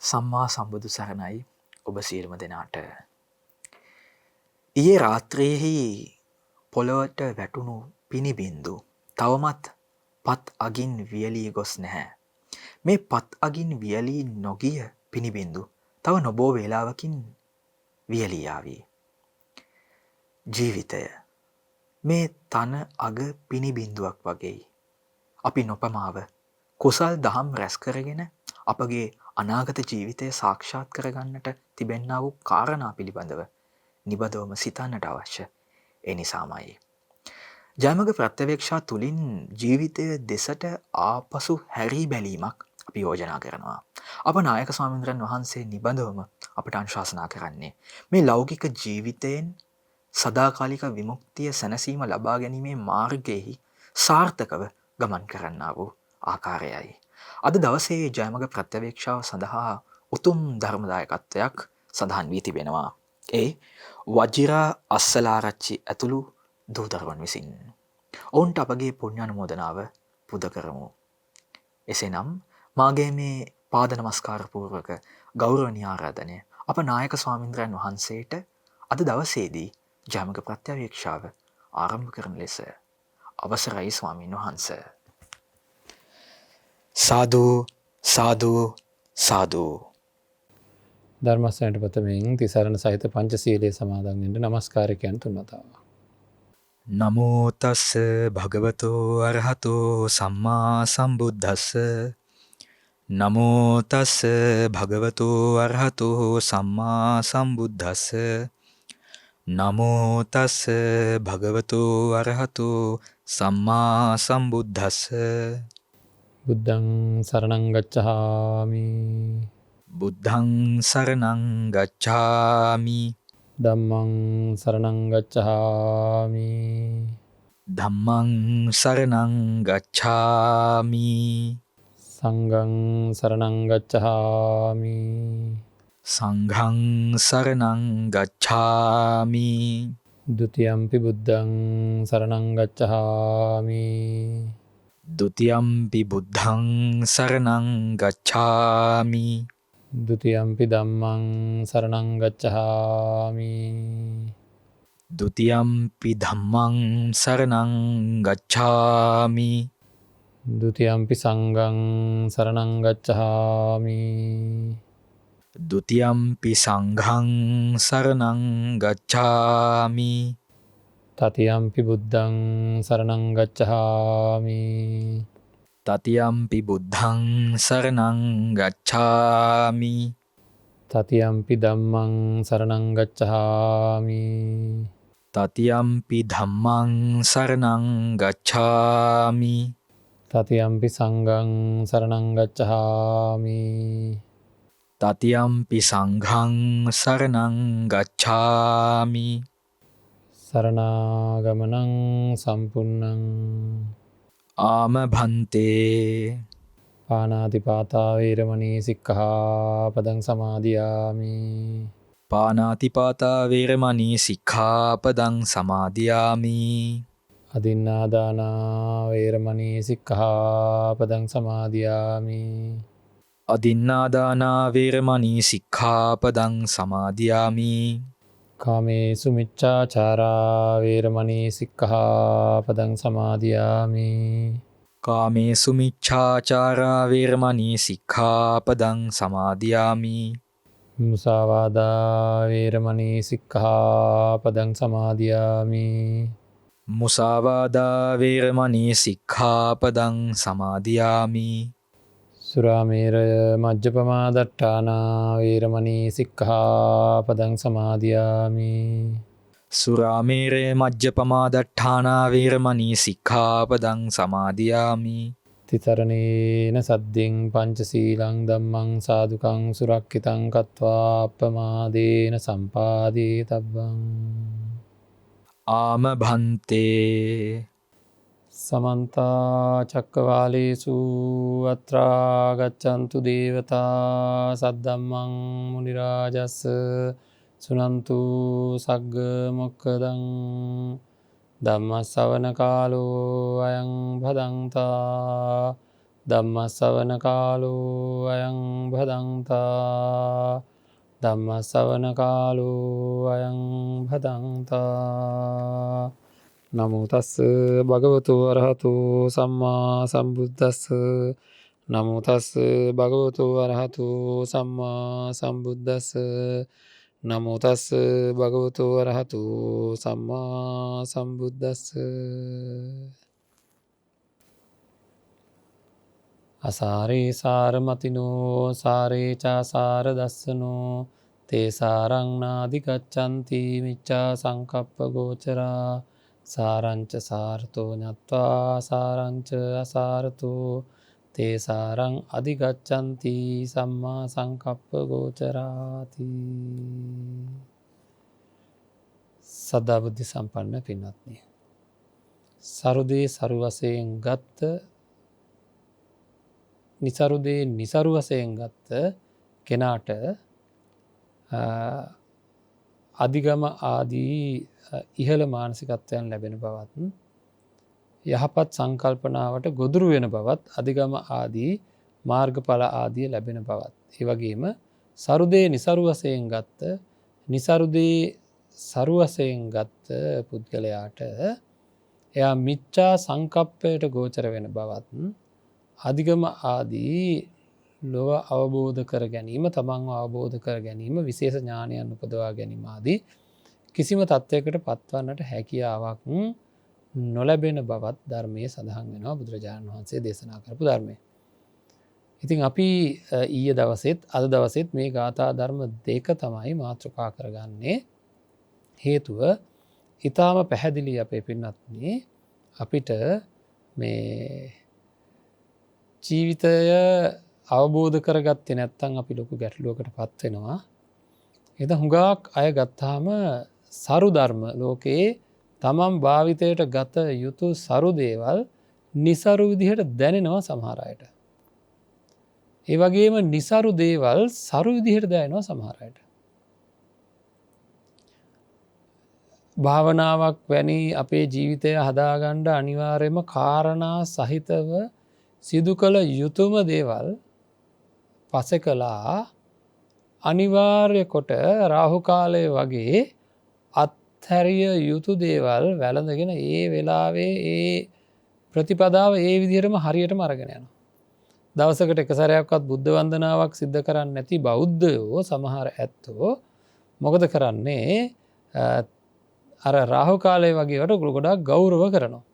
සම්මා සම්බුදු සරණයි ඔබ සියලුම දෙනාට. ඊයේ රාත්‍රියේහි පොළොවට වැටුණු පිනිබින්දු තවමත් පත් අගින් වියලී ගොස් නැහැ. මේ පත් අගින් වියලී නොගිය පිනිබින්දු තව නොබෝ වේලාවකින් වියලී ආවි. ජීවිතය මේ තන අග පිනිබින්දුවක් වගේයි. අපි නොපමාව කුසල් දහම් රැස් කරගෙන අපගේ අනාගත ජීවිතය සාක්ෂාත් කරගන්නට තිබෙන්නා වූ කාරණා පිළිබඳව නිබඳවම සිතන්නට අවශ්‍ය. ඒ නිසාමයි. ජයමග ප්‍රත්‍යවේක්ෂා තුළින් ජීවිතය දෙසට ආපසු හැරී බැලීමක් අපි යෝජනා කරනවා. අප නායක ස්වාමීන්ද්‍රයන් වහන්සේ නිබඳවම අපට අනුශාසනා කරන්නේ මේ ලෞකික ජීවිතයෙන් සදාකාලික විමුක්තිය සැනසීම ලබා ගැනීමේ මාර්ගයෙහි සාර්ථකව ගමන් කරන්නා වූ ආකාරයයි. අද දවසේ ජයමග ප්‍රත්‍යවේක්ෂාව සඳහා උතුම් ධර්මදායකත්වයක් සඳහන් වී තිබෙනවා. ඒ වජිරා අස්සලාරච්චි ඇතුළු දූදරුවන් විසින්. ඔවුන්ට අපගේ පුණ්‍යානුමෝදනාව පුද කරමු. එසේනම් මාගේ මේ පාද නමස්කාර පූර්වක ගෞරවනීය ආරාධනය අප නායක ස්වාමීන්ද්‍රයන් වහන්සේට අද දවසේදී ජයමග ප්‍රත්‍යවේක්ෂාව ආරම්භ කරන ලෙස අවසරයි ස්වාමීන් වහන්ස. සාදු සාදු සාදු. ධර්මස්වයන්ට ප්‍රථමයෙන් තිසරණ සහිත පංචශීලයේ සමාදන් වෙන්න නමස්කාරකයන් තුන්වතාවක්. නමෝ තස්ස භගවතෝ අරහතෝ සම්මා සම්බුද්දස්ස. නමෝ තස්ස භගවතෝ අරහතෝ සම්මා සම්බුද්දස්ස. නමෝ තස්ස භගවතෝ අරහතෝ සම්මා සම්බුද්දස්ස. බුද්ධං සරණං ගච්ඡාමි. බුද්ධං සරණං ගච්ඡාමි. ධම්මං සරණං ගච්ඡාමි. ධම්මං සරණං ගච්ඡාමි. සංඝං සරණං ගච්ඡාමි. සංඝං සරණං ගච්ඡාමි. ဒ ුතියම්පි බුද්ධං සරණං ගච්ඡාමි. ဒ ුතියම්පි බුද්ධං සරණං ගච්ඡාමි. ဒ ුතියම්පි ධම්මං සරණං ගච්ඡාමි. ဒ ුතියම්පි ධම්මං සරණං ගච්ඡාමි. ဒ ුතියම්පි සංඝං සරණං ගච්ඡාමි. ဒ ුතියම්පි සංඝං සරණං ගච්ඡාමි. තතියම්පි බුද්ධං සරණං ගච්ඡාමි. තතියම්පි බුද්ධං සරණං ගච්ඡාමි. තතියම්පි ධම්මං සරණං ගච්ඡාමි. තතියම්පි ධම්මං සරණං ගච්ඡාමි. තතියම්පි සංඝං සරණං ගච්ඡාමි. තතියම්පි සංඝං සරණං ගච්ඡාමි. සරණාගමනං සම්පුන්නං. ආම භන්තේ. පාණාතිපාතා වේරමණී සික්ඛාපදං සමාදියාමි. පාණාතිපාතා වේරමණී සික්ඛාපදං සමාදියාමි. අදින්නාදානා වේරමණී සික්ඛාපදං සමාදියාමි. අදින්නාදානා වේරමණී සික්ඛාපදං සමාදියාමි. කාමේසු මිච්ඡාචාරා වේරමණී සික්ඛාපදං සමාදියාමි. කාමේසු මිච්ඡාචාරා වේරමණී සික්ඛාපදං සමාදියාමි. මුසාවාදා වේරමණී සික්ඛාපදං සමාදියාමි. මුසාවාදා වේරමණී සික්ඛාපදං සමාදියාමි. සුරාමේරය මජ්ජපමා දට්ඨානා වේරමණී සික්ඛාපදං සමාදියාමි. සුරාමේරය මජ්ජපමා දට්ඨානා වේරමණී සික්ඛාපදං සමාදියාමි. තිසරණේන සද්දෙන් පංචශීලං ධම්මං සාදුකං සුරක්ඛිතං කତ୍වා අප්පමාදේන සම්පාදේ තබ්බං. ආම භන්තේ. සමන්ත චක්කවාලේසු අත්‍රා ගච්ඡන්තු දේවතා සද්දම්මං මුනි රාජස් සුනන්තු සග්ග මොක්ඛදං ධම්ම ශ්‍රවණ කාලෝ අයං භදංතා ධම්මස්සවන කාලෝ අයං භදන්තා ධම්මස්සවන කාලෝ අයං භදන්තා නමෝ තස්ස භගවතු අරහතු සම්මා සම්බුද්දස්ස නමෝ තස්ස භගවතු අරහතු සම්මා සම්බුද්දස්ස නමෝ තස්ස භගවතු අරහතු සම්මා සම්බුද්දස්ස අසාරේ සාරමතිනෝ සාරේචා සාර දස්සනෝ තේ සාරංනාදිකච්චන්ති මිච්චා සංකප්ප ගෝචරා සාරංච සාර්ථෝ ඤත්වා සාරංච අසාරතෝ තේ සාරං අධිගච්ඡන්ති සම්මා සංකප්ප ගෝචරාති. සදා බුද්ධ සම්පන්න පින්වත්නි, සරුදේ සරු වශයෙන් ගත්ත නිසරුදේ නිසරු වශයෙන් ගත්ත කෙනාට අධිගම ආදී ඉහළ මානසිකත්වයන් ලැබෙන බවත්, යහපත් සංකල්පනාවට ගොදුරු වෙන බවත්, අධිගම ආදී මාර්ගඵල ආදිය ලැබෙන බවත්, ඒ වගේම සරුදේ නිසරු වශයෙන් ගත්ත නිසරුදේ සරු වශයෙන් ගත්ත පුද්ගලයාට එයා මිච්ඡා සංකප්පයට ගෝචර වෙන බවත්, අධිගම ආදී ලොව අවබෝධ කර ගැනීම, තමන්ව අවබෝධ කර ගැනීම, විශේෂ ඥානයන් උපදවා ගැනීම ආදී කිසිම තත්ත්වයකට පත්වන්නට හැකියාවක් නොලැබෙන බවත් ධර්මයේ සඳහන් වෙනවා, බුදුරජාණන් වහන්සේ දේශනා කරපු ධර්මය. ඉතින් අපි ඊයේ දවසෙත් අද දවසෙත් මේ ගාථා ධර්ම දෙක තමයි මාතෘකා කරගන්නේ. හේතුව ඊටාම පැහැදිලි අපේ පින්වත්නි, අපිට මේ ජීවිතය අවබෝධ කරගත්තේ නැත්නම් අපි ලොකු ගැටලුවකට පත් වෙනවා. එතන හුඟක් අය ගත්තාම සරු ධර්ම ලෝකයේ තමන් භාවිතයට ගත යුතු සරු දේවල් නිසරු විදිහට දැනෙනවා සමහර අයට. ඒ වගේම නිසරු දේවල් සරු විදිහට දැනෙනවා සමහර අයට. භාවනාවක් වැනි අපේ ජීවිතය හදාගන්න අනිවාර්යයෙන්ම කාරණා සහිතව සිදු කළ යුතුම දේවල් පසෙකලා අනිවාර්ය කොට රාහු කාලය වගේ අත්හැරිය යුතු දේවල් වැළඳගෙන ඒ වෙලාවේ ඒ ප්‍රතිපදාව ඒ විදිහටම හරියටම අරගෙන යනවා. දවසකට එක සැරයක්වත් බුද්ධ වන්දනාවක් සිද්ධ කරන්නේ නැති බෞද්ධයෝ සමහර ඇත්තෝ මොකද කරන්නේ? අර රාහු කාලය වගේට ගොඩක් ගෞරව කරනවා.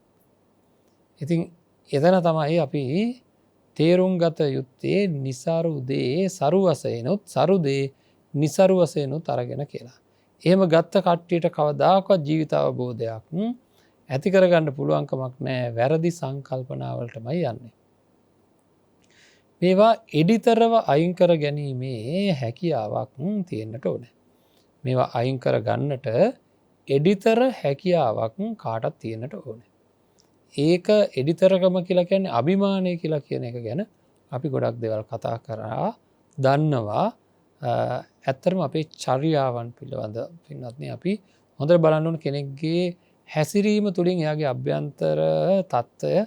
ඉතින් එතන තමයි අපි තේරුම් ගත යුත්තේ නිසරු දේ සරු වශයෙන්ුත් සරු දේ නිසරු වශයෙන්ුත් අරගෙන කියලා. එහෙම ගත්ත කට්ටියට කවදාකවත් ජීවිත අවබෝධයක් ඇති කරගන්න පුළුවන්කමක් නැහැ. වැරදි සංකල්පනාවලටමයි යන්නේ. මේවා එඩිතරව අයින් කර ගැනීමේ හැකියාවක් තියෙන්නට ඕනේ. මේවා අයින් කර ගන්නට එඩිතර හැකියාවක් කාටත් තියෙන්නට ඕනේ. ඒක එඩිතරකම කියලා කියන්නේ අභිමානය කියලා කියන එක ගැන අපි ගොඩක් දේවල් කතා කරා දන්නවා. ඇත්තටම අපේ චර්යාවන් පිළිබඳ පින්වත්නි අපි හොඳට බලන්න ඕන කෙනෙක්ගේ හැසිරීම තුළින් එයාගේ අභ්‍යන්තර තත්ත්වය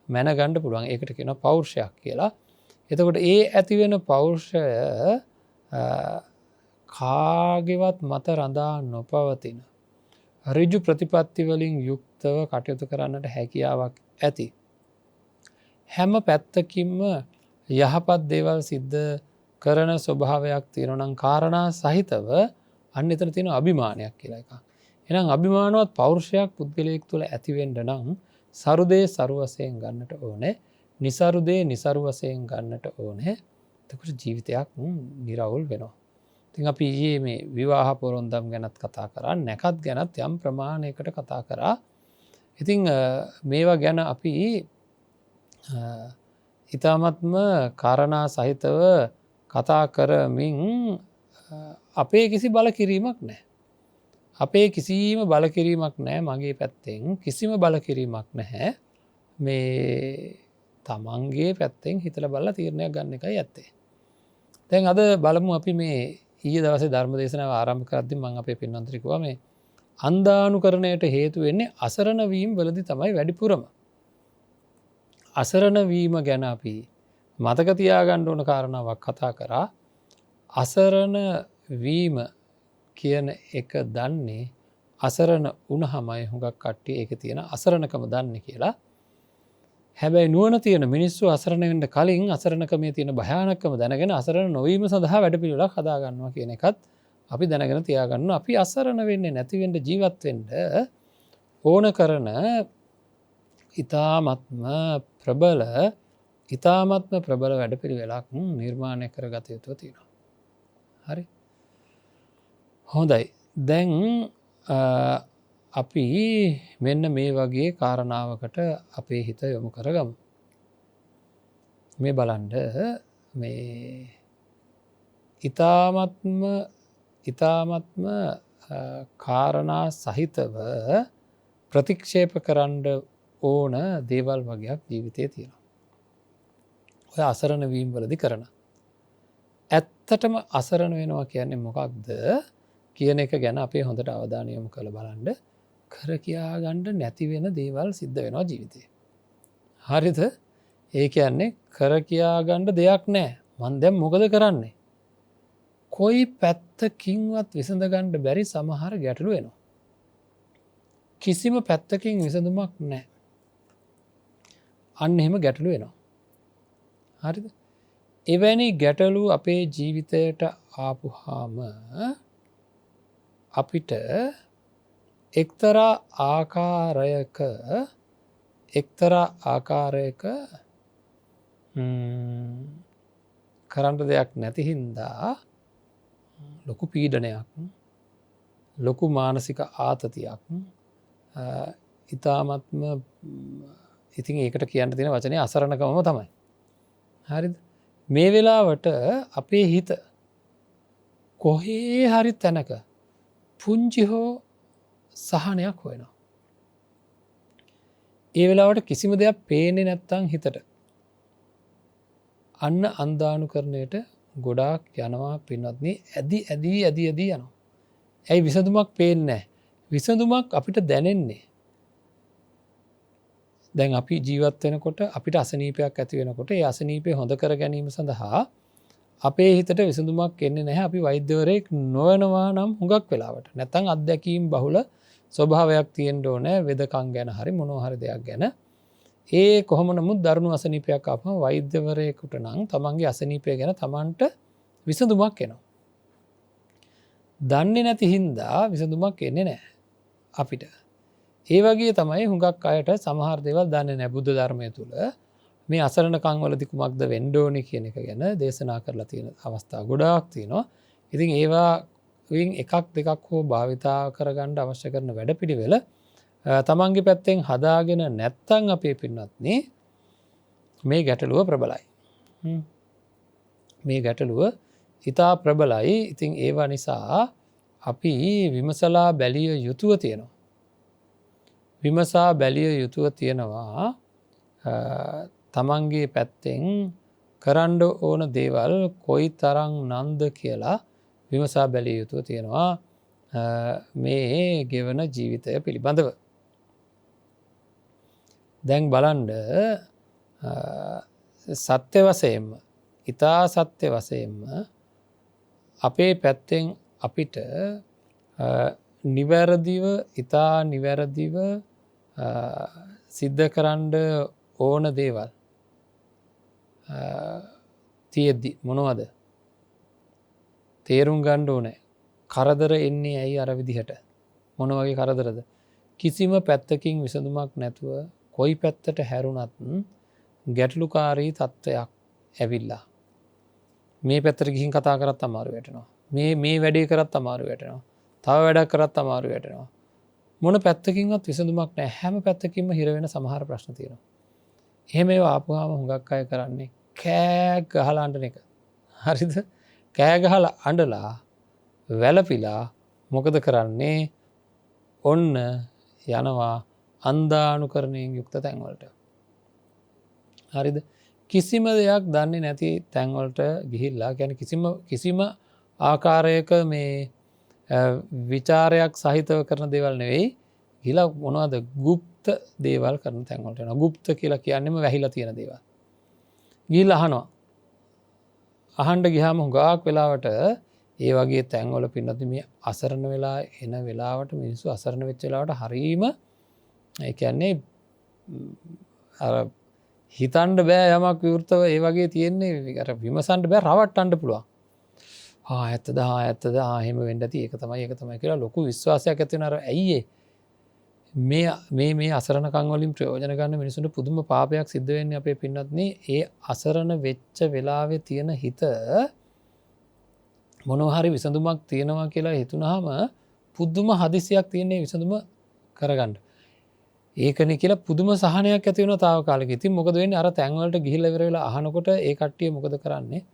මැනගන්න පුළුවන්. ඒකට කියනවා පෞරුෂයක් කියලා. එතකොට ඒ ඇති වෙන පෞරුෂය කාගේවත් මත රඳා නොපවතින ඍජු ප්‍රතිපත්ති වලින් යුක්තව කටයුතු කරන්නට හැකියාවක් ඇති. හැම පැත්තකින්ම යහපත් දේවල් සිද්ධ කරන ස්වභාවයක් තියෙනවා නම් කාරණා සහිතව අන්න එතන තියෙන අභිමානයක් කියලා එකක්. එහෙනම් අභිමානවත් පෞරුෂයක් පුද්ගලයෙක් තුළ ඇති වෙන්න නම් සරුදේ සරු වශයෙන් ගන්නට ඕනේ. නිසරු දේ නිසරු වශයෙන් ගන්නට ඕනේ. එතකොට ජීවිතයක් නිරවුල් වෙනවා. ඉතින් අපි ඊයේ මේ විවාහ පොරොන්දම් ගැනත් කතා කරා, නැකත් ගැනත් යම් ප්‍රමාණයකට කතා කරා. ඉතින් මේවා ගැන අපි ඊ타මත්ම කාරණා සහිතව කතා කරමින් අපේ කිසි බලකිරීමක් නැහැ. අපේ කිසිම බලකිරීමක් නැහැ. මගේ පැත්තෙන් කිසිම බලකිරීමක් නැහැ. මේ තමන්ගේ පැත්තෙන් හිතලා බලලා තීරණයක් ගන්න එකයි ඇත්තේ. දැන් අද බලමු අපි මේ ඊයේ දවසේ ධර්ම දේශනාව ආරම්භ කරද්දී මම අපේ පින්වන්තට කිව්වා මේ අන්ධානුකරණයට හේතු වෙන්නේ අසරණ වීම වලදී තමයි වැඩිපුරම. අසරණ වීම ගැන අපි මතක තියාගන්න ඕන කාරණාවක් කතා කරා. අසරණ වීම කියන එක දන්නේ අසරණ වුණහමයි හුඟක් කට්ටිය ඒක තියෙන අසරණකම දන්නේ කියලා. හැබැයි නුවණ තියෙන මිනිස්සු අසරණ වෙන්න කලින් අසරණකමේ තියෙන භයානකම දැනගෙන අසරණ නොවීම සඳහා වැඩපිළිවෙලක් හදා ගන්නවා කියන එකත් අපි දැනගෙන තියාගන්න. අපි අසරණ වෙන්නේ නැති වෙන්න ජීවත් වෙන්න ඕන කරන ඊ타ත්ම ප්‍රබල වැඩපිළිවෙලක් නිර්මාණය කරගත යුතුව තියෙනවා. හරි. හොඳයි. දැන් අපි මෙන්න මේ වගේ කාරණාවකට අපේ හිත යොමු කරගමු. මේ බලන්ඩ මේ ඉතාමත්ම කාරණා සහිතව ප්‍රතික්ෂේප කරන්න ඕන දේවල් වගේයක් ජීවිතය තියෙනවා. ඔය අසරණ වීම් වලදි කරන. ඇත්තටම අසරණ වෙනවා කියන්නේ මොකක්ද කියන එක ගැන අපේ හොඳට අවධානයම කළ බලන්ඩ කර කියාගණ්ඩ නැතිවෙන දේවල් සිද්ධ වෙනවා ජීවිතය. හරිද ඒ කියන්නේ කර කියාගණ්ඩ දෙයක් නෑ මන් දැම් මොකද කරන්නේ. කොයි පැත්තකින්වත් විසඳගණ්ඩ බැරි සමහර ගැටලු වෙනවා. කිසිම පැත්තකින් විසඳුමක් නෑ. අන්න එහෙම ගැටලු වෙනවා. හරිද එවැනි ගැටලු අපේ ජීවිතයට ආපුහාම අපිට එක්තරා ආකාරයක කරන්ට දෙයක් නැතිහින්දා ලොකු පීඩනයක් ලොකු මානසික ආතතියක් ඉතාමත්ම ඉතින් ඒකට කියන්න තියෙන වචනය අසරණකමම තමයි. හරිද මේ වෙලාවට අපේ හිත කොහේ හරි තැනක පුංචි හෝ සහනයක් හොයනවා. ඒ වෙලාවට කිසිම දෙයක් පේන්නේ නැත්තං හිතට අන්න අන්ධානුකරණයට ගොඩාක් යනවා පින්වත්නි ඇදී යනවා. ඇයි විසඳුමක් පේන්නේ නැහැ. විසඳුමක් අපිට දැනෙන්නේ. දැන් අපි ජීවත් වෙනකොට අපිට අසනීපයක් ඇති වෙනකොට ඒ අසනීපය හොඳ කර ගැනීම සඳහා අපේ හිතට විසඳුමක් එන්නේ නැහැ. අපි වෛද්‍යවරයෙක් නොවනවා නම් හුඟක් වෙලාවට. නැත්නම් අත්දැකීම් බහුල ස්වභාවයක් තියෙන්න ඕනේ වෙදකම් ගැන හරි මොනවා හරි දෙයක් ගැන. ඒ කොහොම නමුත් දරුණු අසනීපයක් ආපම වෛද්‍යවරයෙකුට නම් තමන්ගේ අසනීපය ගැන තමන්ට විසඳුමක් එනවා. දන්නේ නැති හින්දා විසඳුමක් එන්නේ නැහැ අපිට. ඒ වගේ තමයි හුඟක් අයට සමහර දේවල් දන්නේ නැහැ බුද්ධ ධර්මය තුල මේ අසරණකම් වලදී කුමක්ද වෙන්න ඕනේ කියන එක ගැන දේශනා කරලා තියෙන අවස්ථා ගොඩාක් තියෙනවා. ඉතින් ඒවා වින් එකක් දෙකක් හෝ භාවිතා කරගන්න අවශ්‍ය කරන වැඩපිළිවෙල තමන්ගේ පැත්තෙන් හදාගෙන නැත්තම් අපේ පින්වත්නි මේ ගැටලුව ප්‍රබලයි. මේ ගැටලුව ඉතා ප්‍රබලයි. ඉතින් ඒවා නිසා අපි විමසලා බැලිය යුතුව තියෙනවා. විමසා බැලිය යුතුව තියෙනවා තමන්ගේ පැත්තෙන් කරන්න ඕන දේවල් කොයි තරම් නන්ද කියලා විමසා බැලිය යුතුව තියෙනවා මේ ගෙවන ජීවිතය පිළිබඳව. දැන් බලන්ඩ සත්‍ය වශයෙන්ම ඉතා සත්‍ය වශයෙන්ම අපේ පැත්තෙන් අපිට නිවැරදිව ඉතා නිවැරදිව සිද්ධ කරන්න ඕන දේවල් තියෙද්දි මොනවද තේරුම් ගන්න ඕනේ. කරදර එන්නේ ඇයි අර විදිහට මොන වගේ කරදරද කිසිම පැත්තකින් විසඳුමක් නැතුව කොයි පැත්තට හැරුණත් ගැටලුකාරී තත්ත්වයක් ඇවිල්ලා මේ පැත්තට ගිහින් කතා කරත් අමාරු වැටෙනවා. මේ වැඩේ කරත් අමාරු වැටෙනවා. තව වැඩක් කරත් අමාරු වැටෙනවා. මොන පැත්තකින්වත් විසඳුමක් නැහැ. හැම පැත්තකින්ම හිර වෙන සමහර ප්‍රශ්න තියෙනවා. එහෙම ඒවා ආපුවාම හුඟක් අය කරන්නේ කෑ ගහලා අඬන එක. හරිද? කෑ ගහලා අඬලා වැළපිලා මොකද කරන්නේ? ඔන්න යනවා අන්ධානුකරණයෙන් යුක්ත තැන්වලට. හරිද? කිසිම දෙයක් දන්නේ නැති තැන්වලට ගිහිල්ලා කියන්නේ කිසිම ආකාරයක මේ විචාරයක් සහිතව කරන දේවල් නෙවෙයි. ගිහිලා මොනවද? গুপ্ත දේවල් කරන තැන්වලට යනවා. গুপ্ත කියලා කියන්නේම වැහිලා තියෙන දේවල්. ගිහිල්ලා අහනවා. අහන්න ගියාම හුඟක් වෙලාවට ඒ වගේ තැන්වල පින්නත් මේ අසරණ වෙලා එන වෙලාවට මිනිස්සු අසරණ වෙච්ච වෙලාවට හරීම ඒ කියන්නේ අර හිතන්න බෑ යමක් විවෘතව ඒ වගේ තියෙන්නේ අර විමසන්න බෑ රවට්ටන්න පුළුවන්. ඇත්තද එහෙම වෙන්න ඇති ඒක තමයි කියලා ලොකු විශ්වාසයක් ඇති වෙන අර ඇයි මේ අසරණකම් වලින් ප්‍රයෝජන ගන්න මිනිසුන්ට පුදුම පාපයක් සිද්ධ වෙන්නේ අපේ පින්නත්නේ ඒ අසරණ වෙච්ච වෙලාවේ තියෙන හිත මොනවා හරි විසඳුමක් තියෙනවා කියලා හිතුනහම පුදුම හදිසියක් තියෙන විසඳුම කරගන්න. ඒකනේ කියලා පුදුම සහනයක් ඇති වෙනවා తాවකාලික. ඉතින් මොකද වෙන්නේ අර තැන් වලට ගිහිල්ලා ඉවර වෙලා අහනකොට ඒ කට්ටිය මොකද කරන්නේ?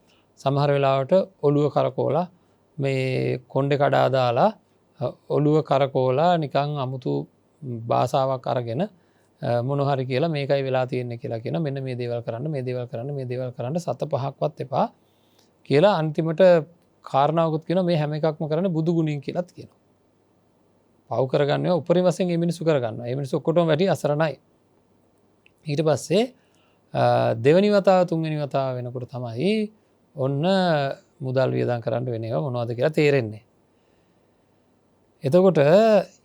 සමහර වෙලාවට ඔළුව කරකෝලා මේ කොණ්ඩේ කඩා දාලා ඔළුව කරකෝලා නිකන් අමුතු භාෂාවක් අරගෙන මොනවා හරි කියලා මේකයි වෙලා තියෙන්නේ කියලා කියන මෙන්න මේ දේවල් කරන්න සත පහක්වත් එපා කියලා අන්තිමට කාරණාවකුත් කියනවා මේ හැම එකක්ම කරන්නේ බුදු ගුණින් කියලාත් කියනවා. පව් කරගන්නවා උපරිම වශයෙන් මේ මිනිස්සු කරගන්නවා. මේ මිනිස්සු ඔක්කොටම වැඩි අසරණයි. ඊට පස්සේ දෙවෙනි වතාව තුන්වෙනි වතාව වෙනකොට තමයි ඔන්න මුදල් වියදම් කරන්න වෙන ඒවා මොනවද කියලා තේරෙන්නේ. එතකොට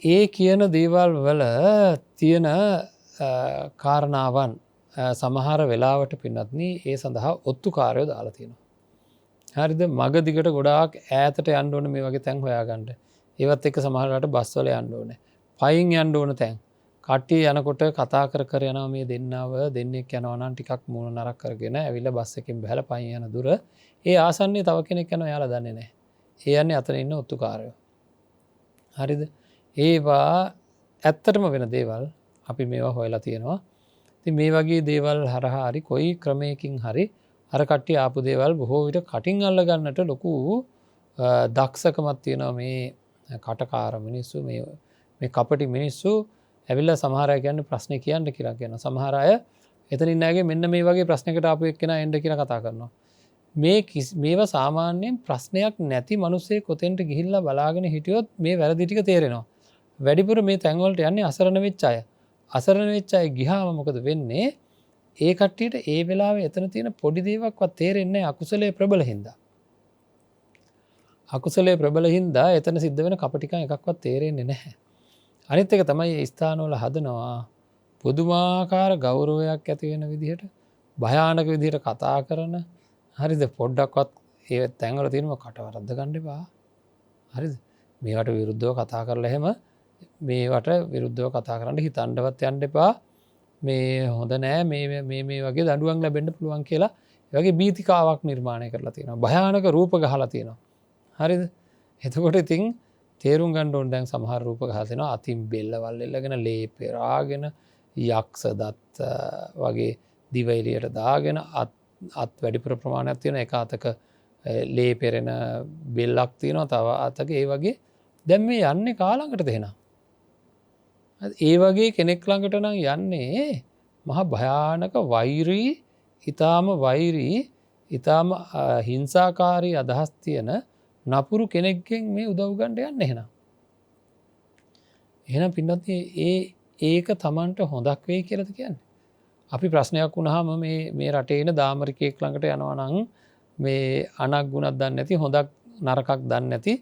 ඒ කියන දේවල් වල තියෙන කාරණාවන් සමහර වෙලාවට පින්නත්නි ඒ සඳහා ඔත්තුකාරයෝ දාලා තියෙනවා. හරිද? මග දිගට ගොඩාක් ඈතට යන්න ඕන මේ වගේ තැන් හොයාගන්න. ඒවත් එක්ක සමහරවිට බස් වල යන්න ඕනේ. පයින් යන්න ඕන තැන්. කට්ටිය යනකොට කතා කර යනවා මේ දෙන්නව දෙන්නෙක් යනවා නම් ටිකක් මූණ නරක් කරගෙන ඇවිල්ලා බස් එකෙන් බහලා පයින් යන දුර ඒ ආසන්නයේ තව කෙනෙක් යනවා එයාලා දන්නේ නැහැ. ඒ යන්නේ අතන ඉන්න ඔත්තුකාරයෝ. හරිද? ඒවා ඇත්තටම වෙන දේවල් අපි මේවා හොයලා තියෙනවා. ඉතින් මේ වගේ දේවල් හරහා හරි කොයි ක්‍රමයකින් හරි අර කට්ටිය ආපු දේවල් බොහෝ විට කටින් අල්ල ගන්නට ලොකු දක්ෂකමක් තියෙනවා මේ කටකාර මිනිස්සු මේ කපටි මිනිස්සු ඇවිල්ලා සමහර අය කියන්නේ ප්‍රශ්නේ කියන්න කියලා කියනවා. සමහර අය එතනින් අයගේ මෙන්න මේ වගේ ප්‍රශ්නයකට ආපු එක්කෙනා එන්න කියලා කතා කරනවා. මේවා සාමාන්‍යයෙන් ප්‍රශ්නයක් නැති මිනිස්සෙක් කොතෙන්ට ගිහිල්ලා බලාගෙන හිටියොත් මේ වැරදි ටික තේරෙනවා. වැඩිපුර මේ තැන්වලට යන්නේ අසරණ වෙච්ච අය. අසරණ වෙච්ච අය ගියාම මොකද වෙන්නේ? ඒ කට්ටියට ඒ වෙලාවේ එතන තියෙන පොඩි දේවල්වත් තේරෙන්නේ නැහැ අකුසලයේ ප්‍රබල හින්දා. අකුසලයේ ප්‍රබල හින්දා එතන සිද්ධ වෙන කපටිකම් එකක්වත් තේරෙන්නේ නැහැ. අනිත් එක තමයි මේ ස්ථානවල හදනවා පුදුමාකාර ගෞරවයක් ඇති වෙන විදිහට භයානක විදිහට කතා කරන හරිද පොඩ්ඩක්වත් ඒ තැන්වල තියෙනව කට වරද්ද ගන්න එපා. හරිද? මේවට විරුද්ධව කතා කරලා එහෙම මේවට විරුද්ධව කතා කරන්න හිතන්නවත් යන්න එපා. මේ හොඳ නෑ මේ වගේ දඬුවම් ලැබෙන්න පුළුවන් කියලා ඒ වගේ බීතිකාවක් නිර්මාණය කරලා තියෙනවා. භයානක රූප ගහලා තියෙනවා. හරිද? එතකොට ඉතින් තේරුම් ගන්න ඕන දැන් සමහර රූප ගහලා තියෙනවා අතින් බෙල්ලවල් එල්ලගෙන ලේ පෙරාගෙන යක්ෂ දත් වගේ දිව එළියට දාගෙන අත් වැඩිපුර ප්‍රමාණයක් තියෙන එක අතක ලේ පෙරෙන බෙල්ලක් තියෙනවා තව අතක ඒ වගේ දැන් මේ යන්නේ කාලඟටද එහෙනම් ඒ වගේ කෙනෙක් ළඟට නම් යන්නේ මහා භයානක වෛරී ඊටාම හිංසාකාරී අදහස් තියෙන නපුරු කෙනෙක්ගෙන් මේ උදව් ගන්න යන්නේ එහෙනම් පින්නත් ඒක Tamanට හොඳක් වෙයි කියලාද කියන්නේ අපි ප්‍රශ්නයක් වුණාම මේ රටේ ඉන දාමරිකයෙක් ළඟට යනවා නම් මේ අනක් ගුණක් දන්නේ නැති හොඳක් නරකක් දන්නේ නැති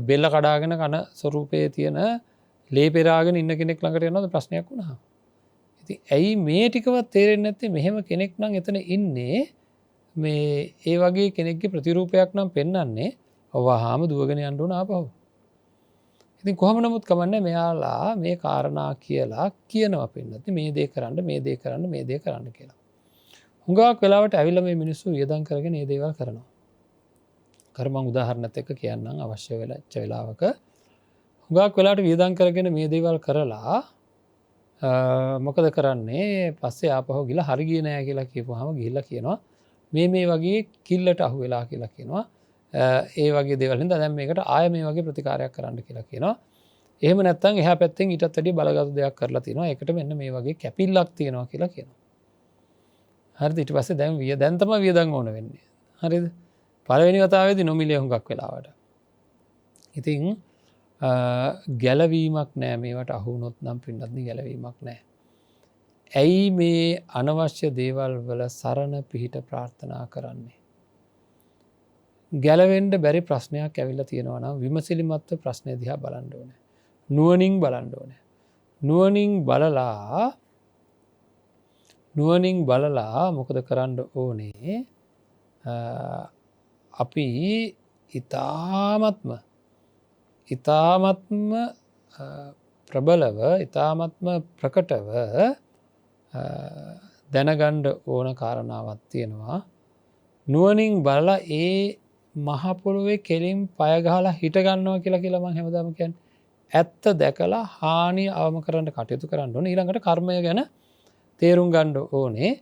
බෙල්ල කඩාගෙන කන ස්වරූපයේ තියෙන ලේ පෙරාගෙන ඉන්න කෙනෙක් ළඟට යනවාද ප්‍රශ්නයක් වුණා. ඉතින් ඇයි මේ ටිකවත් තේරෙන්නේ නැත්තේ මෙහෙම කෙනෙක් නම් එතන ඉන්නේ මේ ඒ වගේ කෙනෙක්ගේ ප්‍රතිරූපයක් නම් පෙන්වන්නේ වහාම දුවගෙන යන්න ඕන ආපහු. ඉතින් කොහොම නමුත් කමන්නේ මෙයාලා මේ කාරණා කියලා කියනවා පින්නත් මේ දේ කරන්න කියලා. හුඟක් වෙලාවට ඇවිල්ලා මේ මිනිස්සු වියදම් කරගෙන මේ දේවල් කරනවා. මම උදාහරණයක් එක්ක කියන්නම් අවශ්‍ය වෙච්ච වෙලාවක හුඟක් වෙලාවට වියදම් කරගෙන මේ දේවල් කරලා මොකද කරන්නේ පස්සේ ආපහු ගිහලා හරි ගියේ නෑ කියලා කියපුවාම ගිහිල්ලා කියනවා මේ වගේ කිල්ලට අහු වෙලා කියලා කියනවා ඒ වගේ දේවල් හින්දා දැන් මේකට ආය මේ වගේ ප්‍රතිකාරයක් කරන්න කියලා කියනවා එහෙම නැත්නම් එහා පැත්තෙන් ඊටත් වැඩිය බලගත් දෙයක් කරලා තිනවා ඒකට මෙන්න මේ වගේ කැපිල්ලක් තියෙනවා කියලා කියනවා හරිද ඊට පස්සේ දැන් තමයි වියදම් ඕන වෙන්නේ හරිද පළවෙනි වතාවේදී නොමිලේ හුඟක් වෙලාවට ඉතින් ගැලවීමක් නෑ මේවට අහුනොත් නම් පින්නත්න ගැලවීමක් නෑ. ඇයි මේ අනවශ්‍ය දේවල් වල සරණ පිහිට ප්‍රාර්ථනා කරන්නේ. ගැලවෙන්ඩ බැරි ප්‍රශ්නයක් ඇවිල්ල තියෙනවනම් විමසිලිමත්ව ප්‍රශ්නය දිහා බලන්ඩ ඕන. නුවනින් බලන්ඩ ඕන. නුවනින් බලලා මොකද කරන්න ඕනේ අපි ඉතාමත්ම ප්‍රබලව ඉතාමත්ම ප්‍රකටව දැනගණ්ඩ ඕන කාරණාවත් තියෙනවා. නුවනින් බලලා ඒ මහපොළුවේ කෙලින් පයගහලා හිටගන්නවා කියලා හැමදාමකයන් ඇත්ත දැකලා හානි අවම කරන්න කටයුතු කරන්න ඕන ඊළඟට කර්මය ගැන තේරුම් ගණ්ඩ ඕනේ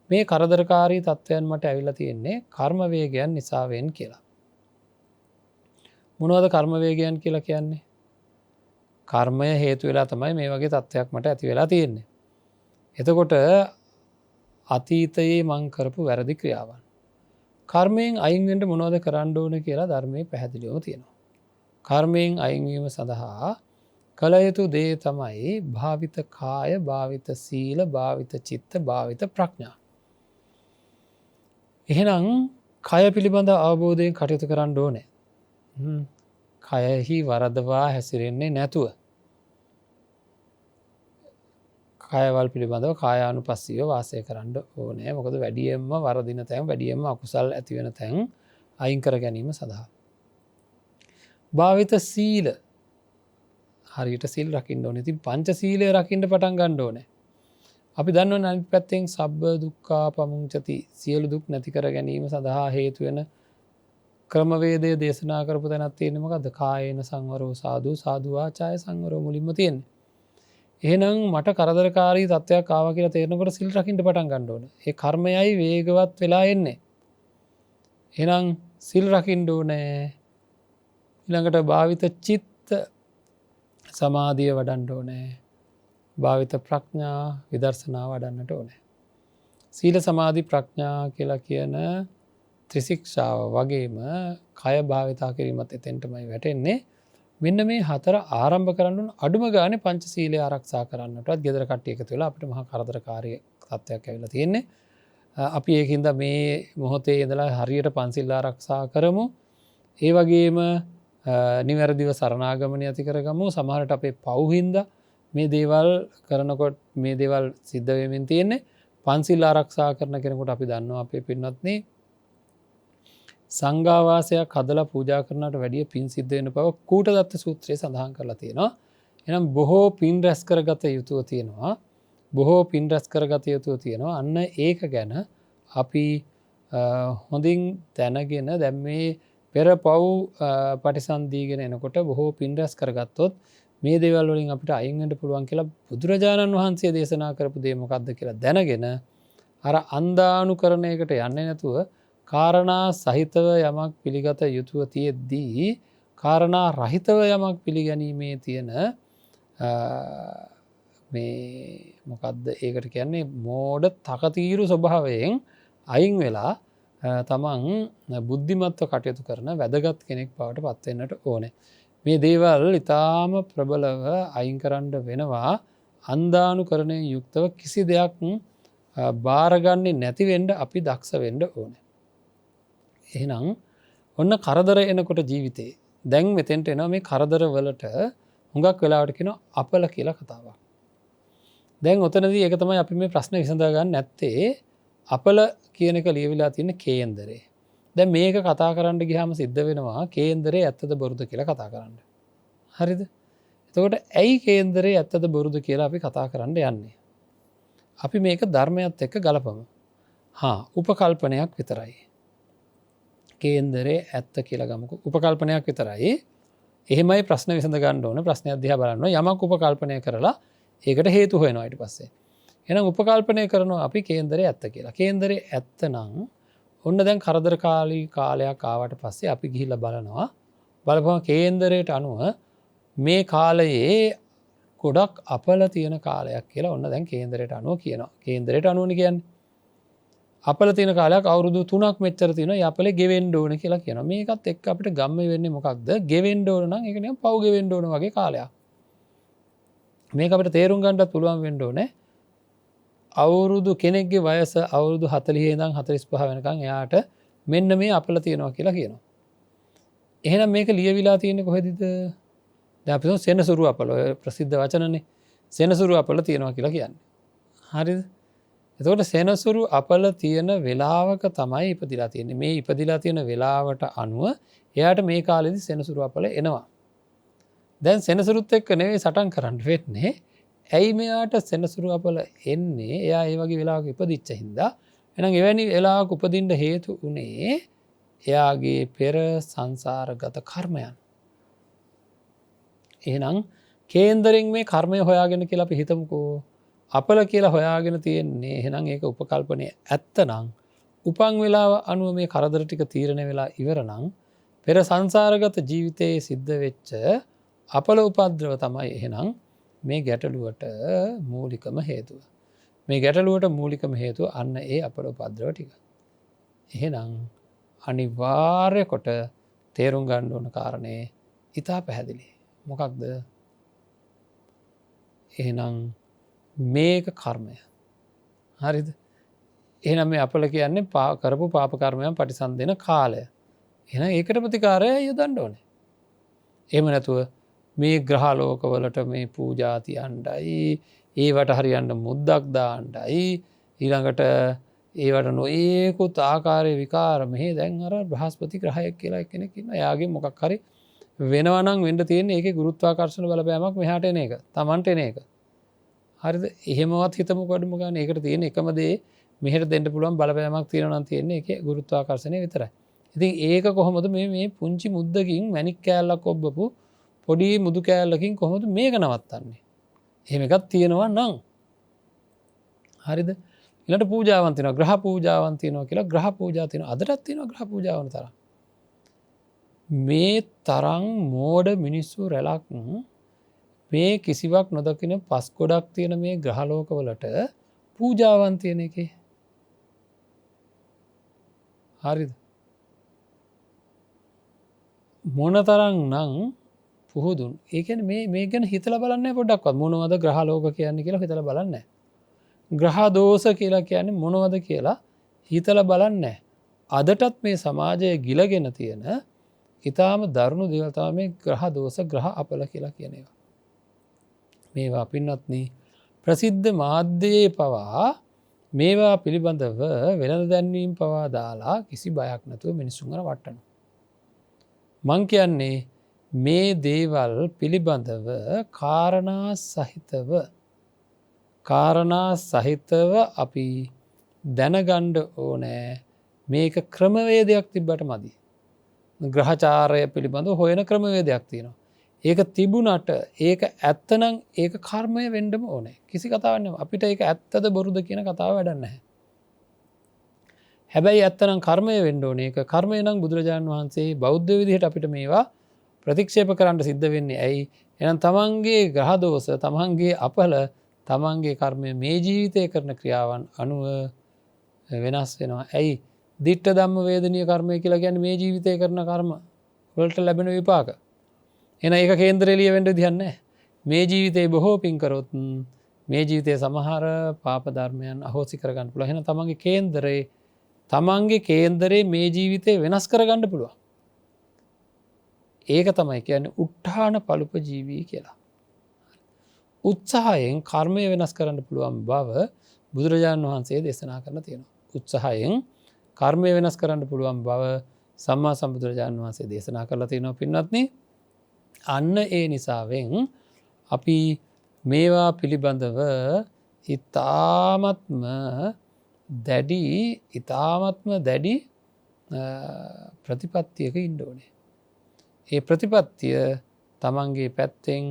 මේ කරදරකාරී තත්ත්වයන් මට ඇවිල්ල තියෙන්නේ කර්මවේගයන් නිසාවෙන් කියලා. මොනවද කර්මවේගයන් කියලා කියන්නේ. කර්මය හේතු වෙලා තමයි මේ වගේ තත්ත්වයක් මට ඇති වෙලා තියෙන්නේ. එතකොට අතීතයේ මං කරපු වැරදි ක්‍රියාවන්. කර්මයෙන් අයින්වෙන්ට මොනවද කරන්න ඕන කියලා ධර්මය පැහැදිලියෝ තියෙනවා. කර්මයෙන් අයින්වීම සඳහා කළ යුතු දේ තමයි භාවිත කාය භාවිත සීල භාවිත චිත්ත භාවිත ප්‍රඥා. එහෙනම් කය පිළිබඳ අවබෝධයෙන් කටයුතු කරන්න ඕනේ. කයෙහි වරදවා හැසිරෙන්නේ නැතුව. කයවල් පිළිබඳව කායානු පස්සීව වාසය කරන්න ඕනෑ මොකද වැඩියෙන්ම වරදින තැන් වැඩියෙන්ම අකුසල් ඇතිවෙන තැන් අයිංකර ගැනීම සඳහා. භාවිත සීල හරිට සිල් රකින්න ඕන ති පංච සීලය රකිට පටන් ගණ්ඩ ඕන. අපි දන්න නනි පැත්තෙන් සබ්බ දුක්කා පමුංචති සියලු දුක් නැතිකර ගැනීම සඳහා හේතුවෙන ක්‍රමවේදය දේශනා කරපු තැනත් තියෙනමකද කායන සංවරෝ සාධූ සාධවාචාය සංවරෝ මුලින්ම තියෙන. එහෙනම් මට කරදරකාරී තත්වයක් කාව කියලා තේරනකොට සිල් රකිට පටන් ගණ්ඩෝන ඒ කර්මයයි වේගවත් වෙලා එන්නේ. එනම් සිල් රකිින්ඩෝ නෑ ඉළඟට භාවිත චිත්ත සමාධිය වඩන්ඩ ඕනෑ භාවිත ප්‍රඥා විදර්ශනා වඩන්නට ඕනෑ. සීල සමාධි ප්‍රඥා කියලා කියන ත්‍රිසික්ෂාව වගේම කය භාවිතා කිරීමත් එතෙන්ටමයි වැටෙන්නේ මෙන්න මේ හතර ආරම්භ කරන්න අඩුම ගාන පංච සීලය ආරක්ෂා කරන්නටත් ගෙදර කට්ටිය එකතු වෙලා අපිට මහා කරදරකාරය තත්ත්වයක් ඇවිල්ලා තියෙන්නේ. අපි ඒකින්ද මේ මොහොතේ ඉඳලා හරියට පන්සිල් ආරක්ෂා කරමු. ඒ වගේම නිවැරදිව සරණාගමනය ඇති කරගමු සමහරට අපේ පව්හින්ද මේ දේවල් කරනකොට මේ දේවල් සිද්ධ වෙමින් තියෙන්නේ පන්සිල් ආරක්ෂා කරන කෙනෙකුට අපි දන්නවා අපේ පින්නත්නේ සංඝාවාසයක් හදලා පූජා කරනට වැඩිය පින් සිද්ධ වෙන බව කූටදත්ත සූත්‍රය සඳහන් කරලා තියෙනවා. එනම් බොහෝ පින් රැස් කරගත යුතුව තියෙනවා. බොහෝ පින් රැස් කරගත යුතුව තියෙනවා. අන්න ඒක ගැන අපි හොඳින් දැනගෙන දැන් මේ පෙර පව් පටිසන්දීගෙන එනකොට බොහෝ පින් රැස් කරගත්තොත් මේ දේවල් වලින් අපිට අයින් වෙන්න පුළුවන් කියලා බුදුරජාණන් වහන්සේ දේශනා කරපු දේ මොකක්ද කියලා දැනගෙන අර අන්දානුකරණයකට යන්නේ නැතුව කාරණා සහිතව යමක් පිළිගත යුතුව තියෙද්දී කාරණා රහිතව යමක් පිළිගැනීමේ තියෙන මේ මොකක්ද ඒකට කියන්නේ මෝඩ තකතීරු ස්වභාවයෙන් අයින් වෙලා තමන් බුද්ධිමත්ව කටයුතු කරන වැදගත් කෙනෙක් බවට පත්වෙන්නට ඕනේ. මේ දේවල් ඉතාම ප්‍රබලව අයින් කරන්න වෙනවා අන්දානුකරණයෙන් යුක්තව කිසි දෙයක් භාරගන්නේ නැතිවෙන්ඩ අපි දක්ෂ වෙන්ඩ ඕනේ. එහෙනම් ඔන්න කරදර එනකොට ජීවිතේ දැන් මෙතෙන්ට එනවා මේ කරදර වලට හුඟක් වෙලාවට කියන අපල කියලා කතාවක්. දැන් ඔතනදී ඒක තමයි අපි මේ ප්‍රශ්න විසඳා ගන්න නැත්තේ අපල කියන එක ලියවිලා තියෙන කේන්දරේ. දැන් මේක කතා කරන්න ගියාම සිද්ධ වෙනවා කේන්දරේ ඇත්තද බොරුද කියලා කතා කරන්න. හරිද? එතකොට ඇයි කේන්දරේ ඇත්තද බොරුද කියලා අපි කතා කරන්න යන්නේ? අපි මේක ධර්මයත් එක්ක ගලපමු. උපකල්පනයක් විතරයි. කේන්දරේ ඇත්ත කියලා ගමුකු උපකල්පනයක් විතරයි. එහෙමයි ප්‍රශ්න විසඳ ගන්න ඕන ප්‍රශ්නයක් දිහා බලන්න යමක් උපකල්පනය කරලා ඒකට හේතු හොයනවා ඊට පස්සේ. එහෙනම් උපකල්පනය කරනවා අපි කේන්දරේ ඇත්ත කියලා. කේන්දරේ ඇත්ත නම් ඔන්න දැන් කරදරකාරී කාලයක් ආවට පස්සේ අපි ගිහිල්ලා බලනවා. බලපුවම කේන්දරයට අනුව මේ කාලයේ ගොඩක් අපල තියෙන කාලයක් කියලා ඔන්න දැන් කේන්දරයට අනුව කියනවා. කේන්දරයට අනුවනේ කියන්නේ. අපල තියෙන කාලයක් අවුරුදු 3ක් මෙච්චර තියෙනවා. ඒ අපලේ ගෙවෙන්න ඕන කියලා කියනවා. මේකත් එක්ක අපිට ගම්ම වෙන්නේ මොකක්ද? ගෙවෙන්න ඕන නම් ඒක නිකන් පව් ගෙවෙන්න ඕන වගේ කාලයක්. මේක අපිට තේරුම් ගන්නත් පුළුවන් වෙන්න ඕනේ. අවුරුදු කෙනෙක්ගේ වයස අවුරුදු 40 ඉඳන් 45 වෙනකන් එයාට මෙන්න මේ අපල තියෙනවා කියලා කියනවා. එහෙනම් මේක ලියවිලා තියෙන්නේ කොහෙදද? දැන් අපි සෙනසුරු අපල ඔය ප්‍රසිද්ධ වචනනේ. සෙනසුරු අපල තියෙනවා කියලා කියන්නේ. හරිද? එතකොට සෙනසුරු අපල තියෙන වෙලාවක තමයි ඉපදිලා තියෙන්නේ. මේ ඉපදිලා තියෙන වෙලාවට අනුව එයාට මේ කාලෙදි සෙනසුරු අපල එනවා. දැන් සෙනසුරුත් එක්ක නෙවෙයි සටන් කරන්න වෙන්නේ. ඇයි මෙයාට සෙනසුරු අපල එන්නේ? එයා ඒ වගේ වෙලාවක ඉපදිච්ච හින්දා. එහෙනම් එවැනි වෙලාවක උපදින්න හේතු උනේ එයාගේ පෙර සංසාරගත කර්මයන්. එහෙනම් කේන්දරින් මේ කර්මය හොයාගෙන කියලා අපි හිතමුකෝ. අපල කියලා හොයාගෙන තියෙන්නේ. එහෙනම් ඒක උපකල්පනයේ ඇත්තනම් උපන් වෙලාව අනුව මේ කරදර ටික තීරණය වෙලා ඉවර නම් පෙර සංසාරගත ජීවිතයේ සිද්ධ වෙච්ච අපල උපද්‍රව තමයි එහෙනම් මේ ගැටලුවට මූලිකම හේතුව. මේ ගැටලුවට මූලිකම හේතුව අන්න ඒ අපල උපද්‍රව ටික. එහෙනම් අනිවාර්ය කොට තේරුම් ගන්න ඕන කාරණේ ඉතා පැහැදිලි. මොකක්ද? එහෙනම් මේක කර්මය. හරිද? එහෙනම් මේ අපල කියන්නේ කරපු පාප කර්මයන් පරිසම්දෙන කාලය. එහෙනම් ඒකට ප්‍රතිකාරය යොදන්න ඕනේ. එහෙම නැතුව මේ ග්‍රහලෝකවලට මේ පූජා තියන්නයි, ඒවට හරියන්න මුද්දක් දාන්නයි, ඊළඟට ඒවට නොඒකුත් ආකාරයේ විකාර මෙහි දැන් අර බ්‍රහස්පති ග්‍රහයක් කියලා කෙනෙක් ඉන්නවා. එයාගේ මොකක් හරි වෙනවා නම් වෙන්න තියෙන්නේ ඒකේ ගුරුත්වාකර්ෂණ බලපෑමක් මෙහාට එන එක. Tamanට එන එක. හරිද? එහෙමවත් හිතමුකෝ අඩුම ගන්න. ඒකට තියෙන එකම දේ මෙහෙට දෙන්න පුළුවන් බලපෑමක් තියෙනවා නම් තියෙන්නේ ඒකේ ගුරුත්වාකර්ෂණය විතරයි. ඉතින් ඒක කොහොමද මේ පුංචි මුද්දකින් මැණික් කෑල්ලක් ඔබ්බපු පොඩි මුදු කෑල්ලකින් කොහොමද මේක නවත්තන්නේ? එහෙම එකක් තියෙනවා නම් හරිද? ඊළඟට පූජාවන් තියෙනවා, ග්‍රහ පූජාවන් තියෙනවා කියලා ග්‍රහ පූජා තියෙනවා. අදටත් තියෙනවා ග්‍රහ පූජාවන් තරම්. මේ තරම් මෝඩ මිනිස්සු රැලක් මේ කිසිවක් නොදකින පස් ගොඩක් තියෙන මේ ග්‍රහලෝකවලට පූජාවන් තියෙන එකේ. හරිද? මොනතරම් නම් පුහුදුන්. ඒ කියන්නේ මේ ගැන හිතලා බලන්නේ පොඩ්ඩක්වත් මොනවද ග්‍රහලෝක කියන්නේ කියලා හිතලා බලන්නේ නැහැ. ග්‍රහ දෝෂ කියලා කියන්නේ මොනවද කියලා හිතලා බලන්නේ නැහැ. අදටත් මේ සමාජයේ ගිලගෙන තියෙන ඊටාම දරුණු දේවල් තමයි මේ ග්‍රහ දෝෂ ග්‍රහ අපල කියලා කියන ඒවා. මේවා පින්වත්නි ප්‍රසිද්ධ මාධ්‍යයේ පවා මේවා පිළිබඳව වෙළඳ දැන්වීම් පවා දාලා කිසි බයක් නැතුව මිනිස්සුන් අර වට්ටනවා. මං කියන්නේ මේ දේවල් පිළිබඳව කාරණා සහිතව අපි දැනගන්න ඕනෑ. මේක ක්‍රමවේදයක් තිබ්බට මදි. ග්‍රහචාරය පිළිබඳව හොයන ක්‍රමවේදයක් තියෙනවා. ඒක තිබුණට ඒක ඇත්තනම් ඒක කර්මය වෙන්නම ඕනේ. කිසි කතාවක් නෙවෙයි. අපිට ඒක ඇත්තද බොරුද කියන කතාව වැඩක් නැහැ. හැබැයි ඇත්තනම් කර්මය වෙන්න ඕනේ. ඒක කර්මය නම් බුදුරජාණන් වහන්සේ බෞද්ධ විදිහට අපිට මේවා ප්‍රතික්ෂේප කරන්න සිද්ධ වෙන්නේ ඇයි? එහෙනම් තමන්ගේ ග්‍රහ දෝෂ, තමන්ගේ අපල, තමන්ගේ කර්මය මේ ජීවිතයේ කරන ක්‍රියාවන් අනුව වෙනස් වෙනවා. ඇයි? දිට්ඨ ධම්ම වේදනීය කර්මය කියලා කියන්නේ මේ ජීවිතයේ කරන කර්ම වලට ලැබෙන විපාක. එහෙනම් ඒක කේන්දරේ ලිය වෙන්න විදිහක් නැහැ. මේ ජීවිතේ බොහෝ පින් කරොත් මේ ජීවිතයේ සමහර පාප ධර්මයන් අහෝසි කරගන්න පුළුවන්. එහෙනම් තමන්ගේ කේන්දරේ මේ ජීවිතේ වෙනස් කරගන්න පුළුවන්. ඒක තමයි කියන්නේ උත්හාන පලුප ජීවී කියලා. උත්සාහයෙන් කර්මය වෙනස් කරන්න පුළුවන් බව බුදුරජාණන් වහන්සේ දේශනා කරලා තියෙනවා. උත්සාහයෙන් කර්මය වෙනස් කරන්න පුළුවන් බව සම්මා සම්බුදුරජාණන් වහන්සේ දේශනා කරලා තියෙනවා. පින්වත්නි, අන්න ඒ නිසාවෙන් අපි මේවා පිළිබඳව ඉතාමත්ම දැඩි ප්‍රතිපත්තියක ඉන්න ඕනේ. ඒ ප්‍රතිපත්තිය තමන්ගේ පැත්තෙන්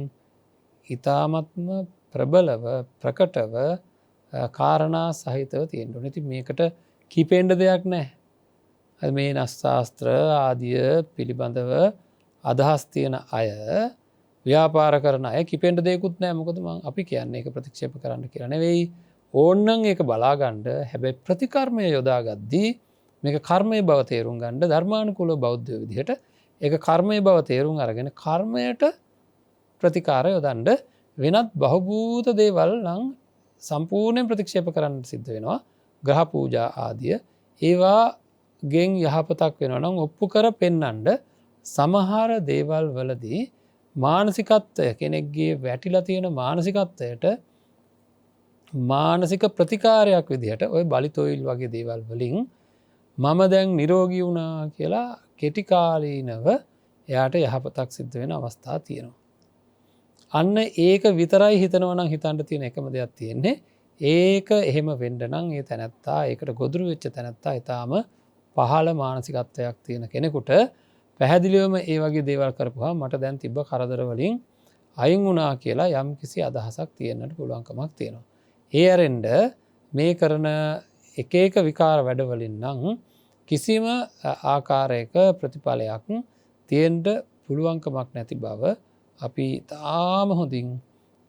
ඉතාමත්ම ප්‍රබලව ප්‍රකටව කාරණා සහිතව තියෙන්න ඕනේ. ඉතින් මේකට කිපෙන්න දෙයක් නැහැ. මේ නස්සාස්ත්‍ර ආදිය පිළිබඳව අදහස් තියෙන අය, ව්‍යාපාර කරන අය කිපෙන්න දෙයක්වත් නැහැ. මොකද අපි කියන්නේ ඒක ප්‍රතික්ෂේප කරන්න කියලා නෙවෙයි. ඕන්නන් ඒක බලාගණ්ඩ හැබැයි ප්‍රතිකර්මය යොදාගද්දී මේක කර්මය බව තේරුම් ගණ්ඩ ධර්මානුකුල බෞද්ධ විදිහට ඒ කර්මය බව තේරුම් අරගෙන කර්මයට ප්‍රතිකාර යොදන්ඩ වෙනත් බහභූත දේවල් නං සම්පූර්ණයෙන් ප්‍රතික්ෂේප කරන්න සිද්ධ වෙනවා ග්‍රහ පූජා ආදිය ඒවා ගෙන් යහපතක් වෙනනම් ඔප්පු කර පෙන්නන්ඩ සමහර දේවල් වලදී මානසිකත්වය කෙනෙක්ගේ වැටිලා තියෙන මානසිකත්වයට මානසික ප්‍රතිකාරයක් විදිහට ඔය බලිතොයිල් වගේ දේවල් වලින් මම දැන් නිරෝගී වුණා කියලා කෙටිකාලීනව එයාට යහපතක් සිද්ධ වෙන අවස්ථා තියෙනවා. අන්න ඒක විතරයි හිතනවනම් හිතන්ට තියෙන එකම දෙයක් තියෙන්නේ ඒක එහෙම වෙන්ඩනං ඒ තැනැත්තා ඒකට ගොදුරු වෙච්ච තැනැත්තා ඉතාම පහළ මානසිකත්වයක් තියෙන කෙනෙකුට පැහැදිලිවම ඒ වගේ දේවල් කරපුහා මට දැන් තිබ්බ කරදරවලින් අයින් වුණා කියලා යම් කිසි අදහසක් තියෙන්න්නට පුළුවන්කමක් තියෙනවා. ඒ අරෙන්ඩ මේ කරන එක විකාර වැඩවලින් නං කිසිම ආකාරයක ප්‍රතිඵලයක් තියෙන්ට පුළුවන්කමක් නැති බව අපි තාම හොඳින්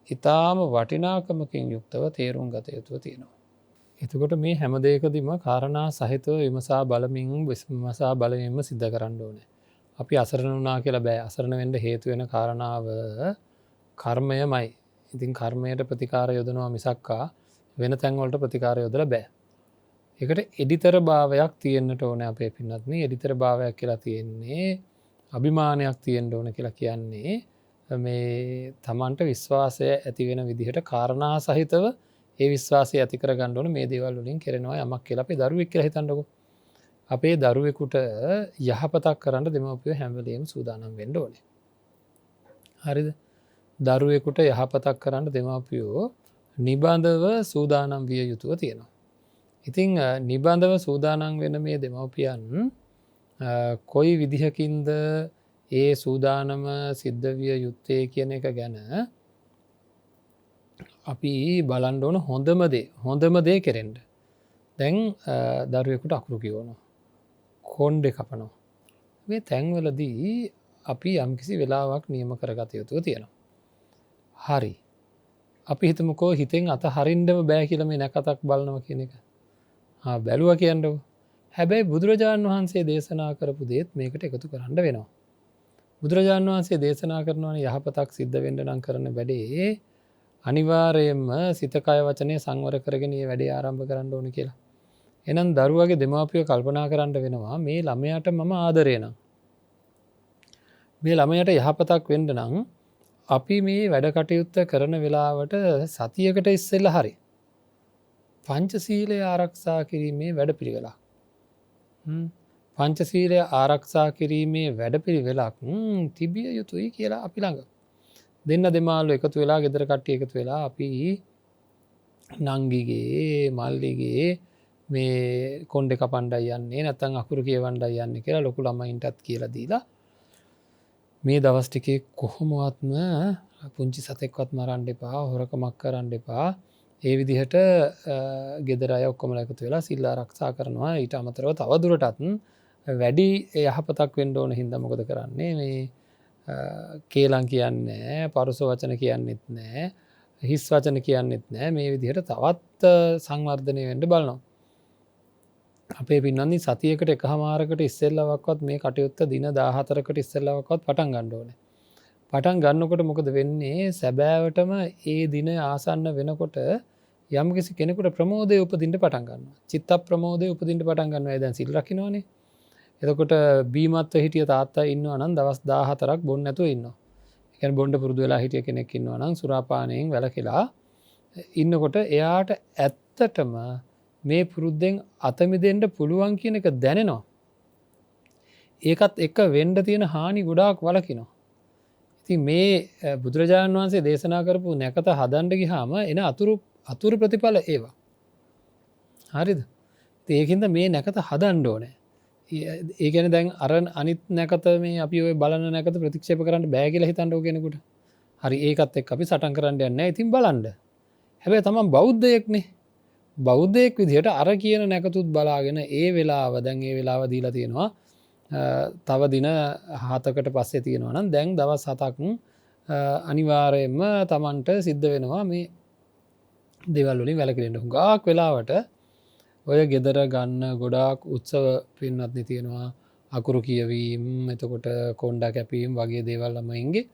ඉතාම වටිනාකමකින් යුක්තව තේරුම් ගත යුතුව තියෙනවා. එතකොට මේ හැමදේකදිම කාරණා සහිතව විමසා බලමින් විමසා බලමින්ම සිද්ධ කරන්න ඕනේ. අපි අසරණ වනා කියලා බෑ අසරණ වෙන්ඩ හේතුවෙන කාරණාව කර්මයමයි. ඉතින් කර්මයට ප්‍රතිකාර යොදනවා මිසක්කා වෙන තැන්වලට ප්‍රතිකාර යොදල බෑ. එකට එඩිතර භාවයක් තියෙන්න්නට ඕන අපේ පින්නත්න එඩිතර භාවයක් කියලා තියෙන්නේ අභිමානයක් තියෙන්ට ඕන කියලා කියන්නේ මේ තමන්ට විශ්වාසය ඇතිවෙන විදිහට කාරණා සහිතව ඒ විශ්වාසය ඇතිකර ගණ්ඩුවන මේ දේවල් වලින් කෙරෙනවා යමක් කියලා අපේ දරුවෙක් කියලා හිතන්නකො. අපේ දරුවෙකුට යහපතක් කරන්න දෙමවපිය හැමලේම සූදානම් වෙන්න ඕනේ. හරිද? දරුවෙකුට යහපතක් කරන්න දෙමවපියෝ නිබඳව සූදානම් විය යුතුව තියෙනවා. ඉතිං නිබඳව සූදානන් වෙන මේ දෙමවපියන් කොයි විදිහකින්ද ඒ සූදානම සිද්ධ විය යුත්තේ කියන එක ගැන අපි බලන්ඩ ඕන හොඳම දේ කෙරෙන්ට. දැන් දරුවෙකුට අකුරු කියවනු. කොන්්ඩෙ කපනෝ. මේ තැන්වලදී අපි යම්කිසි වෙලාවක් නියම කරගත යුතුව තියෙනවා. හරි. අපි හිතමකෝ හිතෙන් අත හරින්ඩම බෑ කියලම නැකතක් බලනව කියන එක. බැලුව කියන්නව. හැබැයි බුදුරජාණන් වහන්සේ දේශනා කරපු දේත් මේකට එකතු කරන්න වෙනවා. බුදුරජාණන් වහන්සේ දේශනා කරනවන යහපතක් සිද්ධ වෙන්ඩ නම් කරන වැඩේ අනිවාරයෙන්ම සිතකය වචනය සංවර කරගෙන වැඩේ ආරම්භ කරන්න ඕන කියලා. එනම් දරුවගේ දෙමාපිය කල්පනා කරන්න වෙනවා මේ ළමයට මම ආදරයනම්. මේ ළමයට යහපතක් වෙන්ඩ නම් අපි මේ වැඩ කටයුත්ත කරන වෙලාවට සතියකට ඉස්සෙල්ල හරි. පංචසීලය ආරක්ෂා කිරීමේ වැඩ පිළිවෙලා. පංචසීලය ආරක්ෂා කිරීමේ වැඩ පිළිවෙලක් තිබිය යුතුයි කියලා අපි ළඟ. දෙන්න දෙමාල්ලු එකතු වෙලා ගෙදර කට්ටිය එකතු වෙලා අපි නංගිගේ මල්ලිගේ මේ කොන්්ඩ කපන්ඩයි යන්නේ නැතන් අකුරු කියවන්ඩයි යන්න කියලා ලොකු ළමයින්ටත් කියලා දීලා මේ දවස්ටිකේ කොහොමුවත්ම පුංචි සතෙක්වත් මරන්ඩ එපා හොරකමක් කරන්න එපා ඒ විදිහට ගෙදරය ඔක්කොමල එකතු වෙලා සිල්ලා රක්ෂා කරනවා ඊට අමතරව තවදුරටත් වැඩි යහපතක් වෙන්ඩ ඕන හින්ද මොකද කරන්නේ මේ කේලං කියන්නේ පරුස වචන කියන්නෙත් නෑ හිස් වචන කියන්නෙත් නෑ මේ විදිහට තවත් සංවර්ධනය වෙන්ඩ බලනවා. අපේ පින්නන්නේ සතියකට එක හමාරකට ඉස්සෙල්ලවක්වත් මේ කටයුත්ත දින 14කට ඉස්සෙල්ලවක්වත් පටන් ගන්න ඕනේ. පටන් ගන්නකොට මොකද වෙන්නේ සැබෑවටම ඒ දින ආසන්න වෙනකොට යම්කිසි කෙනෙකුට ප්‍රමෝදය උපදින්න පටන් ගන්නවා. චිත්ත ප්‍රමෝදය උපදින්න පටන් ගන්නවා. දැන් සිල් රකින්නවානේ. එතකොට බීමත්ව හිටිය තාත්තා ඉන්නවා නම් දවස් 14ක් බොන්න නැතුව ඉන්නවා. ඒ කියන්නේ බොන්න පුරුදු වෙලා හිටිය කෙනෙක් ඉන්නවා නම් සුරාපානයෙන් වැළකීලා ඉන්නකොට එයාට ඇත්තටම මේ පුරුද්දෙන් අත මිදෙන්න පුළුවන් කියන එක දැනෙනවා. ඒකත් එක්ක වෙන්න තියෙන හානි ගොඩාක් වළකිනවා. ඉතින් මේ බුදුරජාණන් වහන්සේ දේශනා කරපු නැකත හදන්න ගියාම එන අතුරු ප්‍රතිඵල ඒවා. හරිද? ඒකින්ද මේ නැකත හදන්න ඕනේ. ඒ කියන්නේ දැන් අර අනිත් නැකත මේ අපි ඔය බලන නැකත ප්‍රතික්ෂේප කරන්න බෑ කියලා හිතන්නෝ කෙනෙකුට. හරි ඒකත් එක්ක අපි සටන් කරන්න යන්නේ නැහැ. ඉතින් බලන්න. හැබැයි තමන් බෞද්ධයෙක්නේ. බෞද්ධයෙක් විදිහට අර කියන නැකතුත් බලාගෙන ඒ වෙලාව දැන් ඒ වෙලාව දීලා තියෙනවා. තව දින 7කට පස්සේ තියෙනවා නම් දැන් දවස් 7ක් අනිවාර්යයෙන්ම තමන්ට සිද්ධ වෙනවා මේ දේවල් වලින් වැළකීලා ඉන්න. හුඟක් වෙලාවට ඔය ගෙදර ගන්න ගොඩාක් උත්සව පින්නත්නි තියෙනවා. අකුරු කියවීම, එතකොට කොණ්ඩා කැපීම් වගේ දේවල් ළමයින්ගේ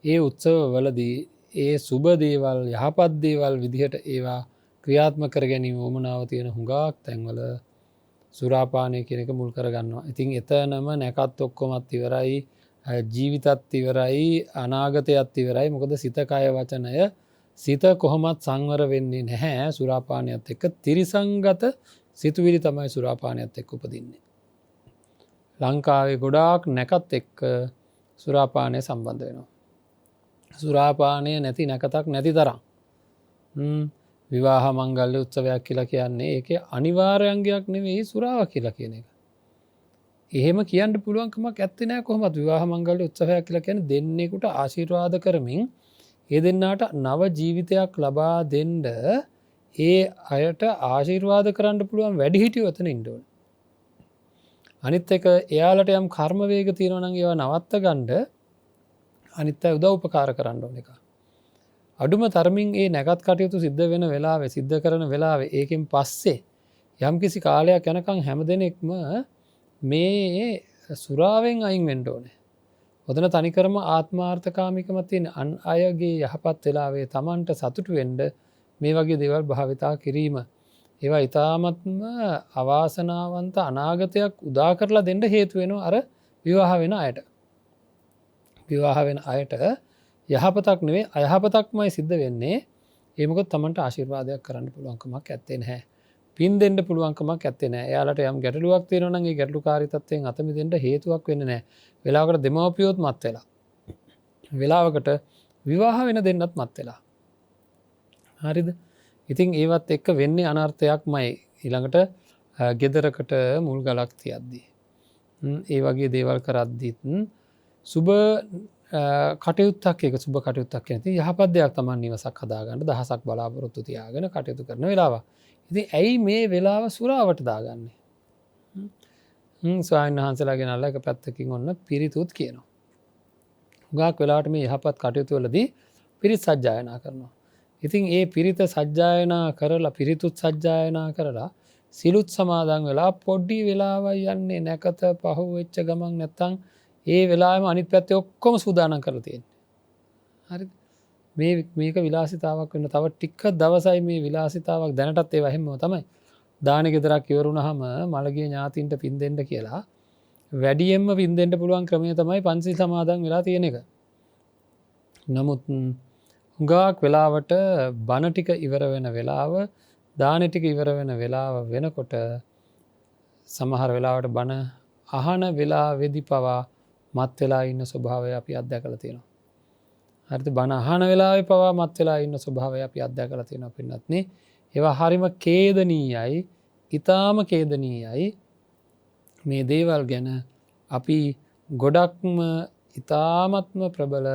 ඒ උත්සව වලදී ඒ සුබ දේවල් යහපත් දේවල් විදිහට ඒවා ක්‍රියාත්මක කර ගැනීම වමනාව තියෙන හුඟක් තැන්වල සුරාපානය කියන එක මුල් කරගන්නවා. ඉතින් එතනම නැකත් ඔක්කොමත් ඉවරයි, ජීවිතත් ඉවරයි, අනාගතයත් ඉවරයි. මොකද සිත කය වචනය සිත කොහොමත් සංවර වෙන්නේ නැහැ සුරාපානයත් එක්ක. තිරිසංගත සිතුවිලි තමයි සුරාපානයත් එක්ක උපදින්නේ. ලංකාවේ ගොඩාක් නැකත් එක්ක සුරාපානය සම්බන්ධ වෙනවා. සුරාපානය නැති නැකතක් නැති තරම්. විවාහ මංගල්‍ය උත්සවයක් කියලා කියන්නේ ඒක අනිවාර්යංගයක් නෙවෙයි සුරාව කියලා කියන එක. එහෙම කියන්න පුළුවන්කමක් ඇත්තේ නැහැ කොහොමද. විවාහ මංගල්‍ය උත්සවයක් කියලා කියන්නේ දෙන්නෙකුට ආශිර්වාද කරමින් ඒ දෙන්නාට නව ජීවිතයක් ලබා දෙන්න ඒ අයට ආශිර්වාද කරන්න පුළුවන් වැඩිහිටියෝ එතන ඉන්න ඕනේ. අනිත් එක එයාලට යම් කර්ම වේග තියෙනවා නම් ඒවා නවත්ත ගන්න අනිත් අය උදව් උපකාර කරන්න ඕන එක. අඩුම තරමින් ඒ නැකත් කටයුතු සිද්ධ වෙන වෙලාවේ සිද්ධ කරන වෙලාවේ ඒකෙන් පස්සේ යම්කිසි කාලයක් යනකම් හැමදෙනෙක්ම මේ සුරාවෙන් අයින් වෙන්න ඕනේ. ඔතන තනිකරම ආත්මාර්ථකාමිකම තියෙන අන් අයගේ යහපත් වෙලාවේ Tamanට සතුටු වෙන්න මේ වගේ දේවල් භාවිතා කිරීම ඒවා ඊ타මත්ම අවාසනාවන්ත අනාගතයක් උදා කරලා දෙන්න හේතු වෙනවා අර විවාහ වෙන අයට. විවාහ වෙන අයට යහපතක් නෙවෙයි අයහපතක්මයි සිද්ධ වෙන්නේ. ඒ මොකද Tamanට ආශිර්වාදයක් කරන්න පුළුවන්කමක් ඇත්තේ නැහැ. පින් දෙන්න පුළුවන්කමක් ඇත්තේ නැහැ. එයාලට යම් ගැටලුවක් තියෙනවා නම් ඒ ගැටලුකාරී තත්ත්වයෙන් අත මිදෙන්න හේතුවක් වෙන්නේ නැහැ. වෙලාවකට දෙමව්පියොත් මත් වෙලා. වෙලාවකට විවාහ වෙන දෙන්නත් මත් වෙලා. හරිද? ඉතින් ඒවත් එක්ක වෙන්නේ අනර්ථයක්මයි. ඊළඟට ගෙදරකට මුල් ගලක් තියද්දී. ඒ වගේ දේවල් කරද්දිත් සුබ කටයුත්තක් එක සුබ කටයුත්තක් කියන්නේ යහපත් දෙයක් තමයි නිවසක් හදාගන්න දහසක් බලාපොරොත්තු තියාගෙන කටයුතු කරන වෙලාව. ඉතින් ඇයි මේ වෙලාව සුරාවට දාගන්නේ? ස්වාමීන් වහන්සේලා ගෙනල්ලා එක පැත්තකින් ඔන්න පිරිතුත් කියනවා. හුඟක් වෙලාවට මේ යහපත් කටයුතු වලදී පිරිත් සජ්ජායනා කරනවා. ඉතින් ඒ පිරිත සජ්ජායනා කරලා පිරිතුත් සජ්ජායනා කරලා සිලුත් සමාදන් වෙලා පොඩි වෙලාවයි යන්නේ නැකත පහු වෙච්ච ගමන් නැත්තම් ඒ වෙලාවෙම අනිත් පැත්තේ ඔක්කොම සූදානම් කරලා තියෙන්නේ. හරිද? මේක විලාසිතාවක් වෙන්න තව ටික දවසයි මේ විලාසිතාවක් දැනටත් ඒව හැමම තමයි. දාන ගෙදරක් ඉවරුනහම මළගිය ඥාතින්ට පින් දෙන්න කියලා වැඩියෙන්ම පින් දෙන්න පුළුවන් ක්‍රමය තමයි පන්සිල් සමාදන් වෙලා තියෙන එක. නමුත් හුඟක් වෙලාවට බණ ටික ඉවර වෙන වෙලාව දාන ටික ඉවර වෙන වෙලාව වෙනකොට සමහර වෙලාවට බණ අහන වෙලාවෙදි පවා මත් වෙලා ඉන්න ස්වභාවය අපි අත්දැකලා තියෙනවා. හරිද? බණ අහන වෙලාවේ පවා මත් වෙලා ඉන්න ස්වභාවය අපි අත්දැකලා තියෙනවා පින්වත්නි. ඒවා හරිම ඛේදනීයයි, ඊටාම ඛේදනීයයි. මේ දේවල් ගැන අපි ගොඩක්ම ඊටාමත්ම ප්‍රබල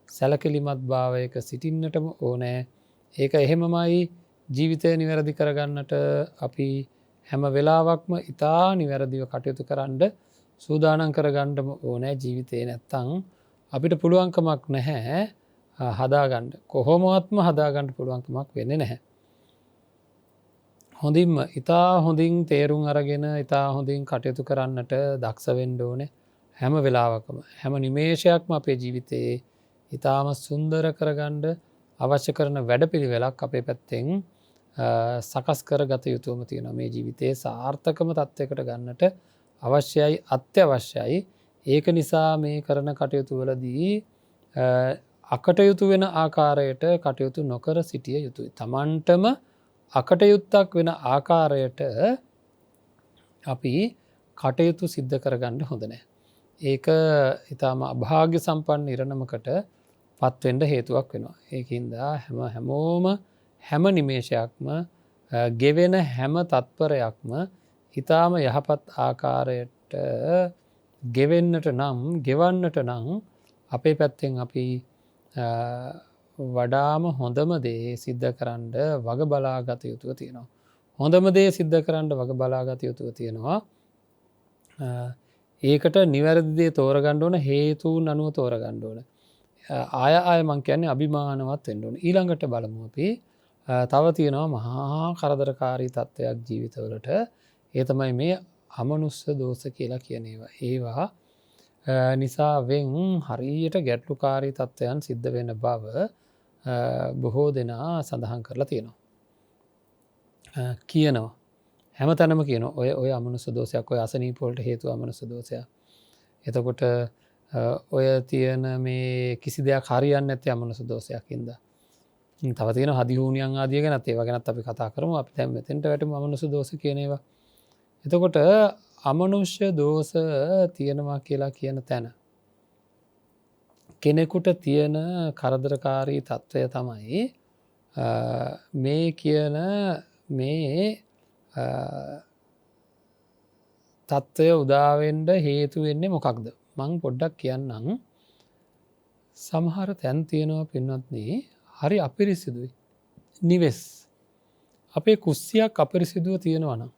සැලකිලිමත් භාවයක සිටින්නටම ඕනේ. ඒක එහෙමමයි ජීවිතය නිවැරදි කරගන්නට අපි හැම වෙලාවක්ම ඊටා නිවැරදිව කටයුතු කරන්න සූදානම් කරගන්නම ඕනෑ. ජීවිතේ නැත්තම් අපිට පුළුවන්කමක් නැහැ හදාගන්න. කොහොමවත්ම හදාගන්න පුළුවන්කමක් වෙන්නේ නැහැ. හොඳින්ම ඊටා හොඳින් තේරුම් අරගෙන ඊටා හොඳින් කටයුතු කරන්නට දක්ෂ වෙන්න ඕනේ. හැම වෙලාවකම හැම නිමේෂයක්ම අපේ ජීවිතේ ඊටාම සුන්දර කරගන්න අවශ්‍ය කරන වැඩපිළිවෙලක් අපේ පැත්තෙන් සකස් කරගත යුතුම තියෙනවා. මේ ජීවිතයේ සාර්ථකම තත්යකට ගන්නට අවශ්‍යයි, අත්‍යවශ්‍යයි. ඒක නිසා මේ කරන කටයුතු වලදී අකටයුතු වෙන ආකාරයට කටයුතු නොකර සිටිය යුතුයි. Tamanටම අකටයුත්තක් වෙන ආකාරයට අපි කටයුතු සිද්ධ කරගන්න හොඳ නැහැ. ඒක ඊටාම අභාග්‍ය සම්පන්න ඉරණමකට පත් වෙන්න හේතුවක් වෙනවා. ඒකින්ද හැමෝම හැම නිමේෂයක්ම ගෙවෙන හැම තත්පරයක්ම ඊටාම යහපත් ආකාරයට ගෙවෙන්නට නම් ගෙවන්නට නම් අපේ පැත්තෙන් අපි වඩාම හොඳම දේ සිද්ධ කරන්න වග බලාගත යුතුව තියෙනවා. හොඳම දේ සිද්ධ කරන්න වග බලාගත යුතුව තියෙනවා. ඒකට නිවැරදි දේ තෝරගන්න ඕන, හේතුන් අනුව තෝරගන්න ඕන. ආය මං කියන්නේ අභිමානවත් වෙන්න ඕන. ඊළඟට බලමු අපි තව තියෙනවා මහා කරදරකාරී තත්ත්වයක් ජීවිතවලට. ඒ තමයි මේ අමනුස්ස දෝෂ කියලා කියනේවා. ඒවා නිසාවෙන් හරියට ගැටලුකාරී තත්ත්වයන් සිද්ධ වෙන බව බොහෝ දෙනා සඳහන් කරලා තියෙනවා. කියනවා හැම තැනම කියන ඔය අමනුස්ස දෝෂයක් ඔය අසනීපෝල්ට හේතු අමනුස්ස දෝෂයක්. එතකොට ඔය තියෙන මේ කිසි දෙයක් හරියන්න ඇති අමනුස්ස දෝෂයක්ින්ද. තව තියෙන හදිහූනියන් ආදිය ගැනත් ඒවා ගැනත් අපි කතා කරමු. අපි දැන් මෙතෙන්ට වැටෙමු අමනුස්ස දෝෂ කියන ඒවා. එතකොට අමනුෂ්‍ය දෝෂ තියෙනවා කියලා කියන තැන කෙනෙකුට තියෙන කරදරකාරී තත්ත්වය තමයි මේ කියන මේ තත්ත්වය උදාවෙන්ඩ හේතු වෙන්නේ මොකක්ද. මං පොඩ්ඩක් කියන්නම්. සමහර තැන් තියෙනවා පින්වත්නේ හරි අපිරිසිදුයි. නිවෙස් අපේ කුස්සියක් අපිරිසිදුව තියෙනවනම්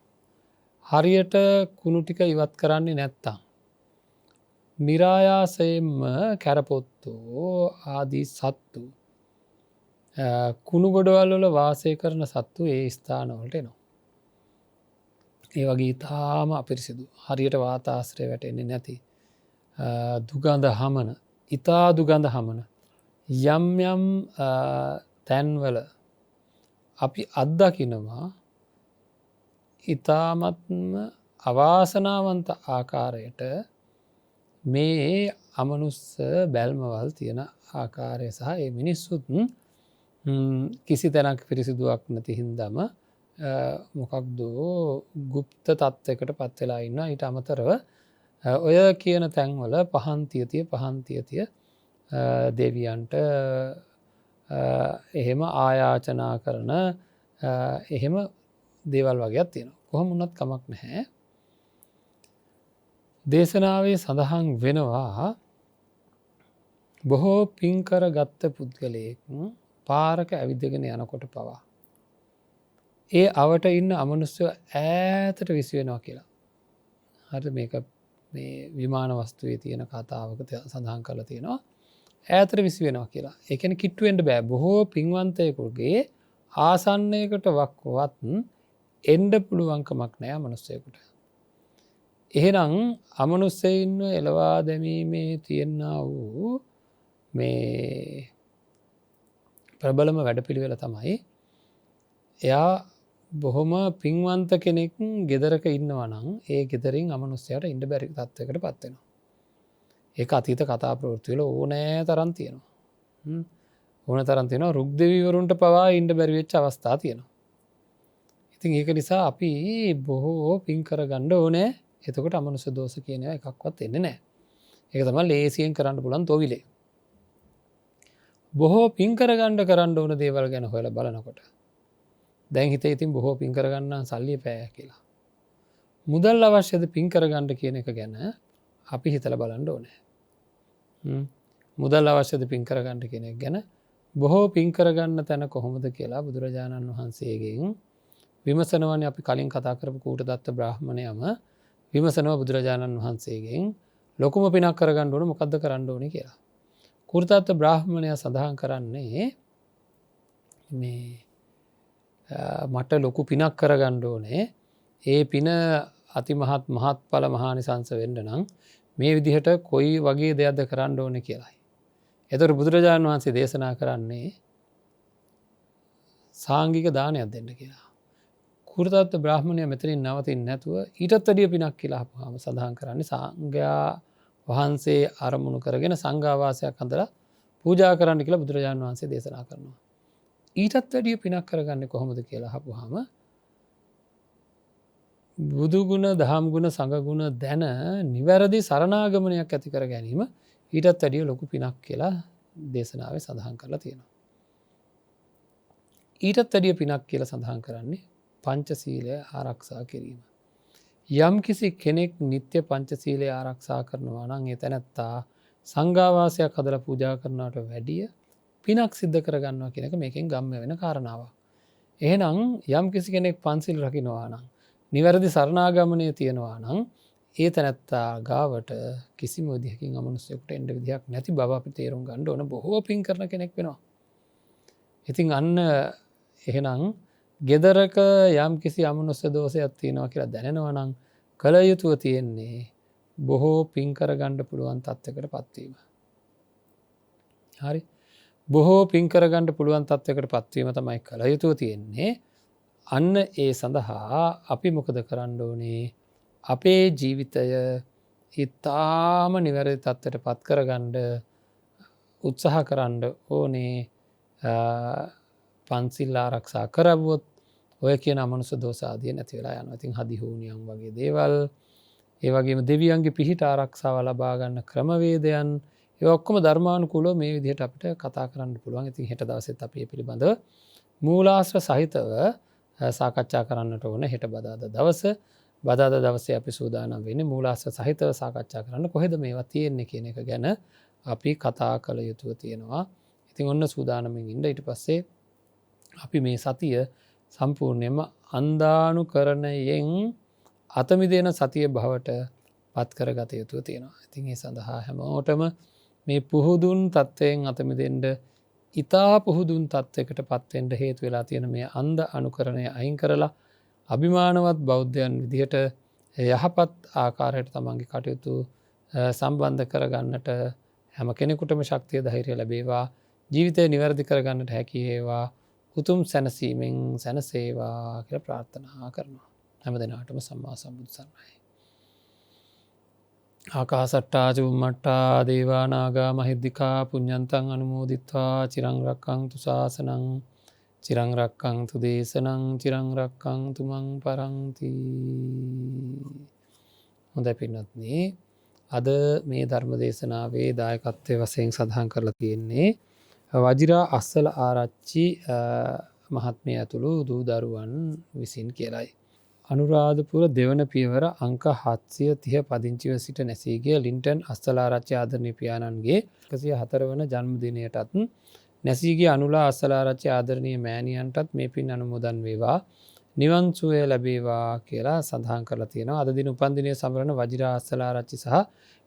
හරියට කුණු ටික ඉවත් කරන්නේ නැත්තා. නිරායාසයෙන්ම කැරපොත්තෝ ආදී සත්තු කුණු ගොඩවල් වල වාසය කරන සත්තු ඒ ස්ථානවලට එනවා. ඒ වගේ ඉතාම අපිරිසිදු හරියට වාතාශ්‍රය වැටෙන්නේ නැති දුගඳ හමන ඉතා දුගඳ හමන යම් යම් තැන්වල අපි අත්දකිනවා ඉතාමත්ම අවාසනාවන්ත ආකාරයට මේ අමනුස්ස බැල්මවල් තියෙන ආකාරය සහ ඒ මිනිස්සුත් කිසි තැනක් පිරිසිදුවක් නැති හින්දම මොකක්දෝ ගුප්ත තත්ත්වකට පත්වෙලා ඉන්න ඊට අමතරව ඔය කියන තැන්වල පහන්තියතිය දෙවියන්ට එහෙම ආයාචනා කරන එහෙම දේවල් වගේත් තියෙන කොහොම උනත් කමක් නැහැ. දේශනාවේ සඳහන් වෙනවා බොහෝ පින්කර ගත්ත පුද්ගලයෙක් පාරක ඇවිදගෙන යනකොට පවා ඒ අවට ඉන්න අමනුස්්‍යය ඈතට විසිවෙනවා කියලා. හරි මේක මේ විමාන වස්තුවේ තියෙන කතාවක සඳහන් කරලා තියෙනවා ඈතට විසි වෙනවා කියලා. එකන කිට්ටුවෙන්ට බෑ බොහෝ පින්වන්තයකුගේ ආසන්නයකට වක්වත් එන්ඩ පුළුවන්කමක් නෑ මනුස්සයකුට. එහෙනම් අමනුස්සයින්ව එලවා දැමීමේ තියෙන්න වූ මේ ප්‍රබලම වැඩ පිළිවෙල තමයි එයා බොහොම පින්වන්ත කෙනෙක් ගෙදරක ඉන්නවනං ඒ ගෙදරින් අමනුස්්‍යයට ඉන්ඩ බැරි තත්වකට පත්වෙනවා. ඒ අතීත කතා ප්‍රෘතිවල ඕනෑ තරන් තියෙනවා. ඕන තරන් තියෙනවා රුක්දවීවරුන්ට පවා ඉන්ඩ බැරිවෙච්ච අවස්ථා තියෙනවා. ඉතින් ඒක නිසා අපි බොහෝ පින්කර ගණ්ඩ ඕනෑ එතකොට අමනුස දෝස කියන එකක්වත් එන්න නෑ. ඒක තම ලේසියෙන් කරන්න පුලන් තොවිලේ. බොහෝ පින්කර ගණ්ඩ කරන්න ඕන දේවල් ගැන හොල බලනකොට. දැන් හිත ඉතින් බොහෝ පින්කරගන්න සල්ලිය පෑ කියලා. මුදල් අවශ්‍යද පින්කරගණ්ඩ කියන එක ගැන අපි හිතල බලන්ඩ ඕනෑ. මුදල් අවශ්‍යද පින්කරගණ්ඩ කෙනෙක් ගැන බොහෝ පින්කරගන්න තැන කොහොමද කියලා බුදුරජාණන් වහන්සේගෙන් විමසනවන අපි කලින් කතා කරපු කූට දත්ත බ්‍රහ්මණයම විමසනව බුදුරජාණන් වහන්සේගෙන් ලොකුම පිනක් කරගන්න ඕන මොකක්ද කරන්න ඕන කියලා. කුෘතත්ත බ්‍රහ්මණය සඳහන් කරන්නේ මේ මට ලොකු පිනක් කරගණ්ඩ ඕනේ ඒ පින අතිමහත් මහත් පල මහානිසංස වෙන්ඩ නම් මේ විදිහට කොයි වගේ දෙයක්ද කරන්න ඕන කියලායි. එතර බුදුරජාණන් වහන්සේ දේශනා කරන්නේ සාංගික දානයක් දෙන්න කියලා. කුෘතත්ත බ්‍රහ්මණය මෙතනින් නවතින් නැතුව ඊටත් අඩිය පිනක් කියලා හම සඳහන් කරන්නේ සංඝයා වහන්සේ අරමුණු කරගෙන සංඝාවාසයක් හඳලා පූජා කරන්න කියලා බුදුරජාණන් වහන්සේ දේශනා කරනවා. ඊටත් වැඩිය පිනක් කරගන්න කොහොමද කියලා හපුහම බුදුගුණ දහම්ගුණ සඟගුණ දැන නිවැරදි සරණාගමනයක් ඇති කර ගැනීම ඊටත් වැඩිය ලොකු පිනක් කියලා දේශනාව සඳහන් කරලා තියෙනවා. ඊටත් වැඩිය පිනක් කියලා සඳහන් කරන්නේ පංචසීලය ආරක්ෂා කිරීම. යම් කිසි කෙනෙක් නිත්‍ය පංචසීලය ආරක්ෂා කරනවා නම් ඒ තැනැත්තා සංඝාවාසයක් හදල පූජා කරනට වැඩිය පිනක් සිද්ධ කරගන්නවා කෙනෙක මේකින් ගම්ම වෙන කාරණාව. එහෙනම් යම් කිසි කෙනෙක් පන්සිල් රකිනවා නම් නිවැරදි සරණාගමනය තියෙනවා නම් ඒ තැනැත්තා ගාවට කිසි මෝදියකින් අමනුස්සයකුට එන්ඩ විදිහක් නැති බව අපි තේරුම් ගණ්ඩ ඕන බොහෝ පින් කරන කෙනෙක් වෙනවා. ඉතින් අන්න එහෙනම් ගෙදරක යම් කිසි අමනුස්්‍ය දෝෂයක් තියෙනවා කියලා දැනෙනවා නම් කළ යුතුව තියෙන්නේ බොහෝ පින්කර ගණ්ඩ පුළුවන් තත්වකට පත්වීම. හරි බොහෝ පින්කර ගණ්ඩ පුළුවන් තත්වකට පත්වීම තමයි කළ යුතුව තියෙන්නේ. අන්න ඒ සඳහා අපි මොකද කරන්න ඕනේ අපේ ජීවිතය ඉතාම නිවැරදි තත්වට පත් කරගණ්ඩ උත්සාහ කරන්න ඕනේ. පන්සිල් ආරක්ෂා කරවුවොත් ඔය කියන අමනුස දෝසාදිය නැතිවෙලා යන ඉතින් හදිහූනියම් වගේ දේවල් ඒවගේම දෙවියන්ගේ පිහිට ආරක්ෂාව ලබාගන්න ක්‍රමවේදයන් ඔක්කොම ධර්මානුකූලෝ මේ විදිහට අපිට කතා කරන්න පුළුවන්. ඉතින් හෙට දවසෙත් අපි පිළිබඳ මූලාශ්‍ර සහිතව සාකච්ඡා කරන්නට ඕන. හෙට බදාද දවස බදාද දවසේ අපි සූදානම් වෙන්නේ මූලාශ්‍ර සහිතව සාකච්ඡා කරන්න කොහෙද මේවා තියෙන්නේ කියන එක ගැන අපි කතා කළ යුතුව තියෙනවා. ඉතින් ඔන්න සූදානමින් ඉන්න ඊට පස්සේ අපි මේ සතිය සම්පූර්ණයම අන්දානුකරණයෙන් අතමිදෙන සතිය බවට පත් කර ගත යුතුව තියෙනවා. ඉතින් ඒ සඳහා හැමෝටම මේ පුහුදුන් තත්ත්වයෙන් අතමිදෙන්ට ඉතා පුහුදුන් තත්වයකට පත්වෙන්ට හේතු වෙලා තියෙන මේ අන්ද අනුකරණය අයින් කරලා අභිමානවත් බෞද්ධයන් විදිහට යහපත් ආකාරයට තමන්ගේ කටයුතු සම්බන්ධ කරගන්නට හැම කෙනෙකුටම ශක්තිය ධෛර්යය ලැබේවා. ජීවිතය නිවැරදි කරගන්නට හැකිඒවා උතුම් සැනසීමෙන් සැනසේවා කියලා ප්‍රාර්ථනා කරනවා. හැම දෙනාටම සම්මා සම්බුදු සරණයි. ආකාසට්ටා චුම්මට්ටා දේවානාගා මහිද්దికා පුඤ්ඤන්තං අනුමෝදිත්වා චිරං රක්ඛන්තු ශාසනං චිරං රක්ඛන්තු දේශනං චිරං රක්ඛන්තු මං පරන්ති. හොඳයි පින්වත්නි, අද මේ ධර්ම දේශනාවේ දායකත්වයේ වශයෙන් සඳහන් කරලා තියෙන්නේ වජිරා අස්සල ආරච්චි මහත්මිය ඇතුළු දූ දරුවන් විසින් කියලයි. අනුරාධපුර දෙවන පියවර අංක 730 පදිංචිව සිට නැසීගේ ලින්ටන් අස්සලාරච්චි ආදරණීය පියාණන්ගේ 104 වන ජන්මදිනයටත් නැසීගේ අනුලා අස්සලාරච්චි ආදරණීය මෑණියන්ටත් මේ පින් අනුමෝදන් වේවා, නිවන් සුවය ලැබේවා කියලා සඳහන් කරලා තියෙනවා. අද දින උපන්දිනය සමරන වජිරා අස්සලාරච්චි සහ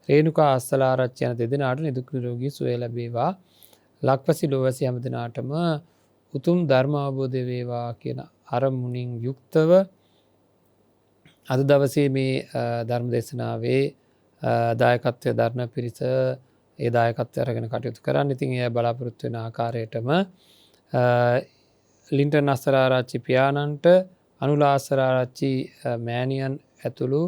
රේණුකා අස්සලාරච්චි යන දෙදෙනාට නිදුක් නිරෝගී සුවය ලැබේවා. ලක්වැසි ලෝවැසි හැම දිනාටම උතුම් ධර්ම අවබෝධය වේවා කියන අරමුණින් යුක්තව අද දවසේ මේ ධර්ම දේශනාවේ දායකත්වය දරන පිරිස ඒ දායකත්වය අරගෙන කටයුතු කරන්න. ඉතින් එය බලාපොරොත්තු වෙන ආකාරයටම ලින්ටන් අස්සලාරච්චි පියාණන්ට අනුලා අස්සලාරච්චි මෑණියන් ඇතුළු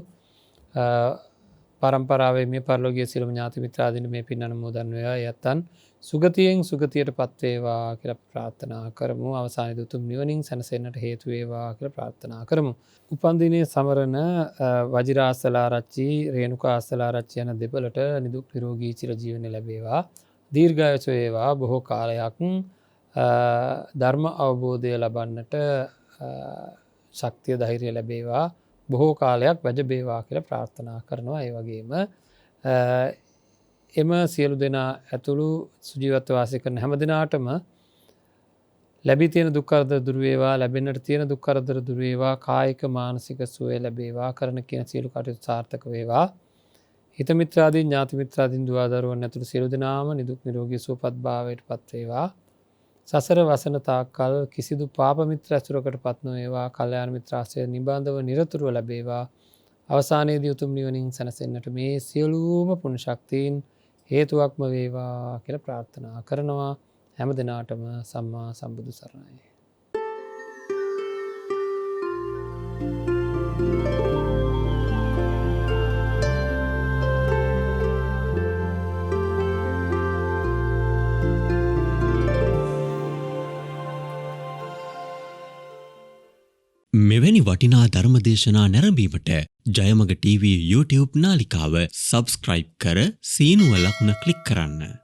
පරම්පරාවේ මේ පරලෝකීය සියලුම ඥාති මිත්‍රාදීන් මේ පින් අනුමෝදන් වේවා. යත්තන් සුගතියෙන් සුගතියට පත් වේවා කියලා ප්‍රාර්ථනා කරමු. අවසානයේ උතුම් නිවනින් සැනසෙන්නට හේතු වේවා කියලා ප්‍රාර්ථනා කරමු. උපන්දිනයේ සමරන වජිරා අස්සලාරච්චි රේණුකා අස්සලාරච්චි යන දෙපළට නිදුක් නිරෝගී චිරජීවනය ලැබේවා. දීර්ඝායුෂ වේවා. බොහෝ කාලයක් ධර්ම අවබෝධය ලබන්නට ශක්තිය ධෛර්යය ලැබේවා. බොහෝ කාලයක් වැජබේවා කියලා ප්‍රාර්ථනා කරනවා. ඒ වගේම එම සියලු දෙනා ඇතුළු සුජීවත්ව වාසය කරන හැම දිනාටම ලැබී තියෙන දුක් කරදර දුරු වේවා, ලැබෙන්නට තියෙන දුක් කරදර දුරු වේවා, කායික මානසික සුවය ලැබේවා, කරන කියන සියලු කටයුතු සාර්ථක වේවා. හිත මිත්‍රාදීන් ඥාති මිත්‍රාදීන් දුවා දරුවන් ඇතුළු සියලු දෙනාම නිදුක් නිරෝගී සුවපත් භාවයට පත් වේවා. සසර වසන තාක්කල් කිසිදු පාප මිත්‍ර ඇසුරකට පත් නොවේවා. කල්යාණ මිත්‍ර ආශ්‍රය නිබඳව නිරතුරුව ලැබේවා. අවසානයේදී උතුම් නිවනින් සැනසෙන්නට මේ සියලුම පුණ්‍ය ශක්තියින් හේතුවක්ම වේවා කියලා ප්‍රාර්ථනා කරනවා. හැම දිනාටම සම්මා සම්බුදු සරණයි. මෙවැනි වටිනා ධර්මදේශනා නැරඹීමට ජයමග TV YouTube නාලිකාව සබස්ක්‍රයිබ් කර සීනුව ලකුණ ක්ලික් කරන්න.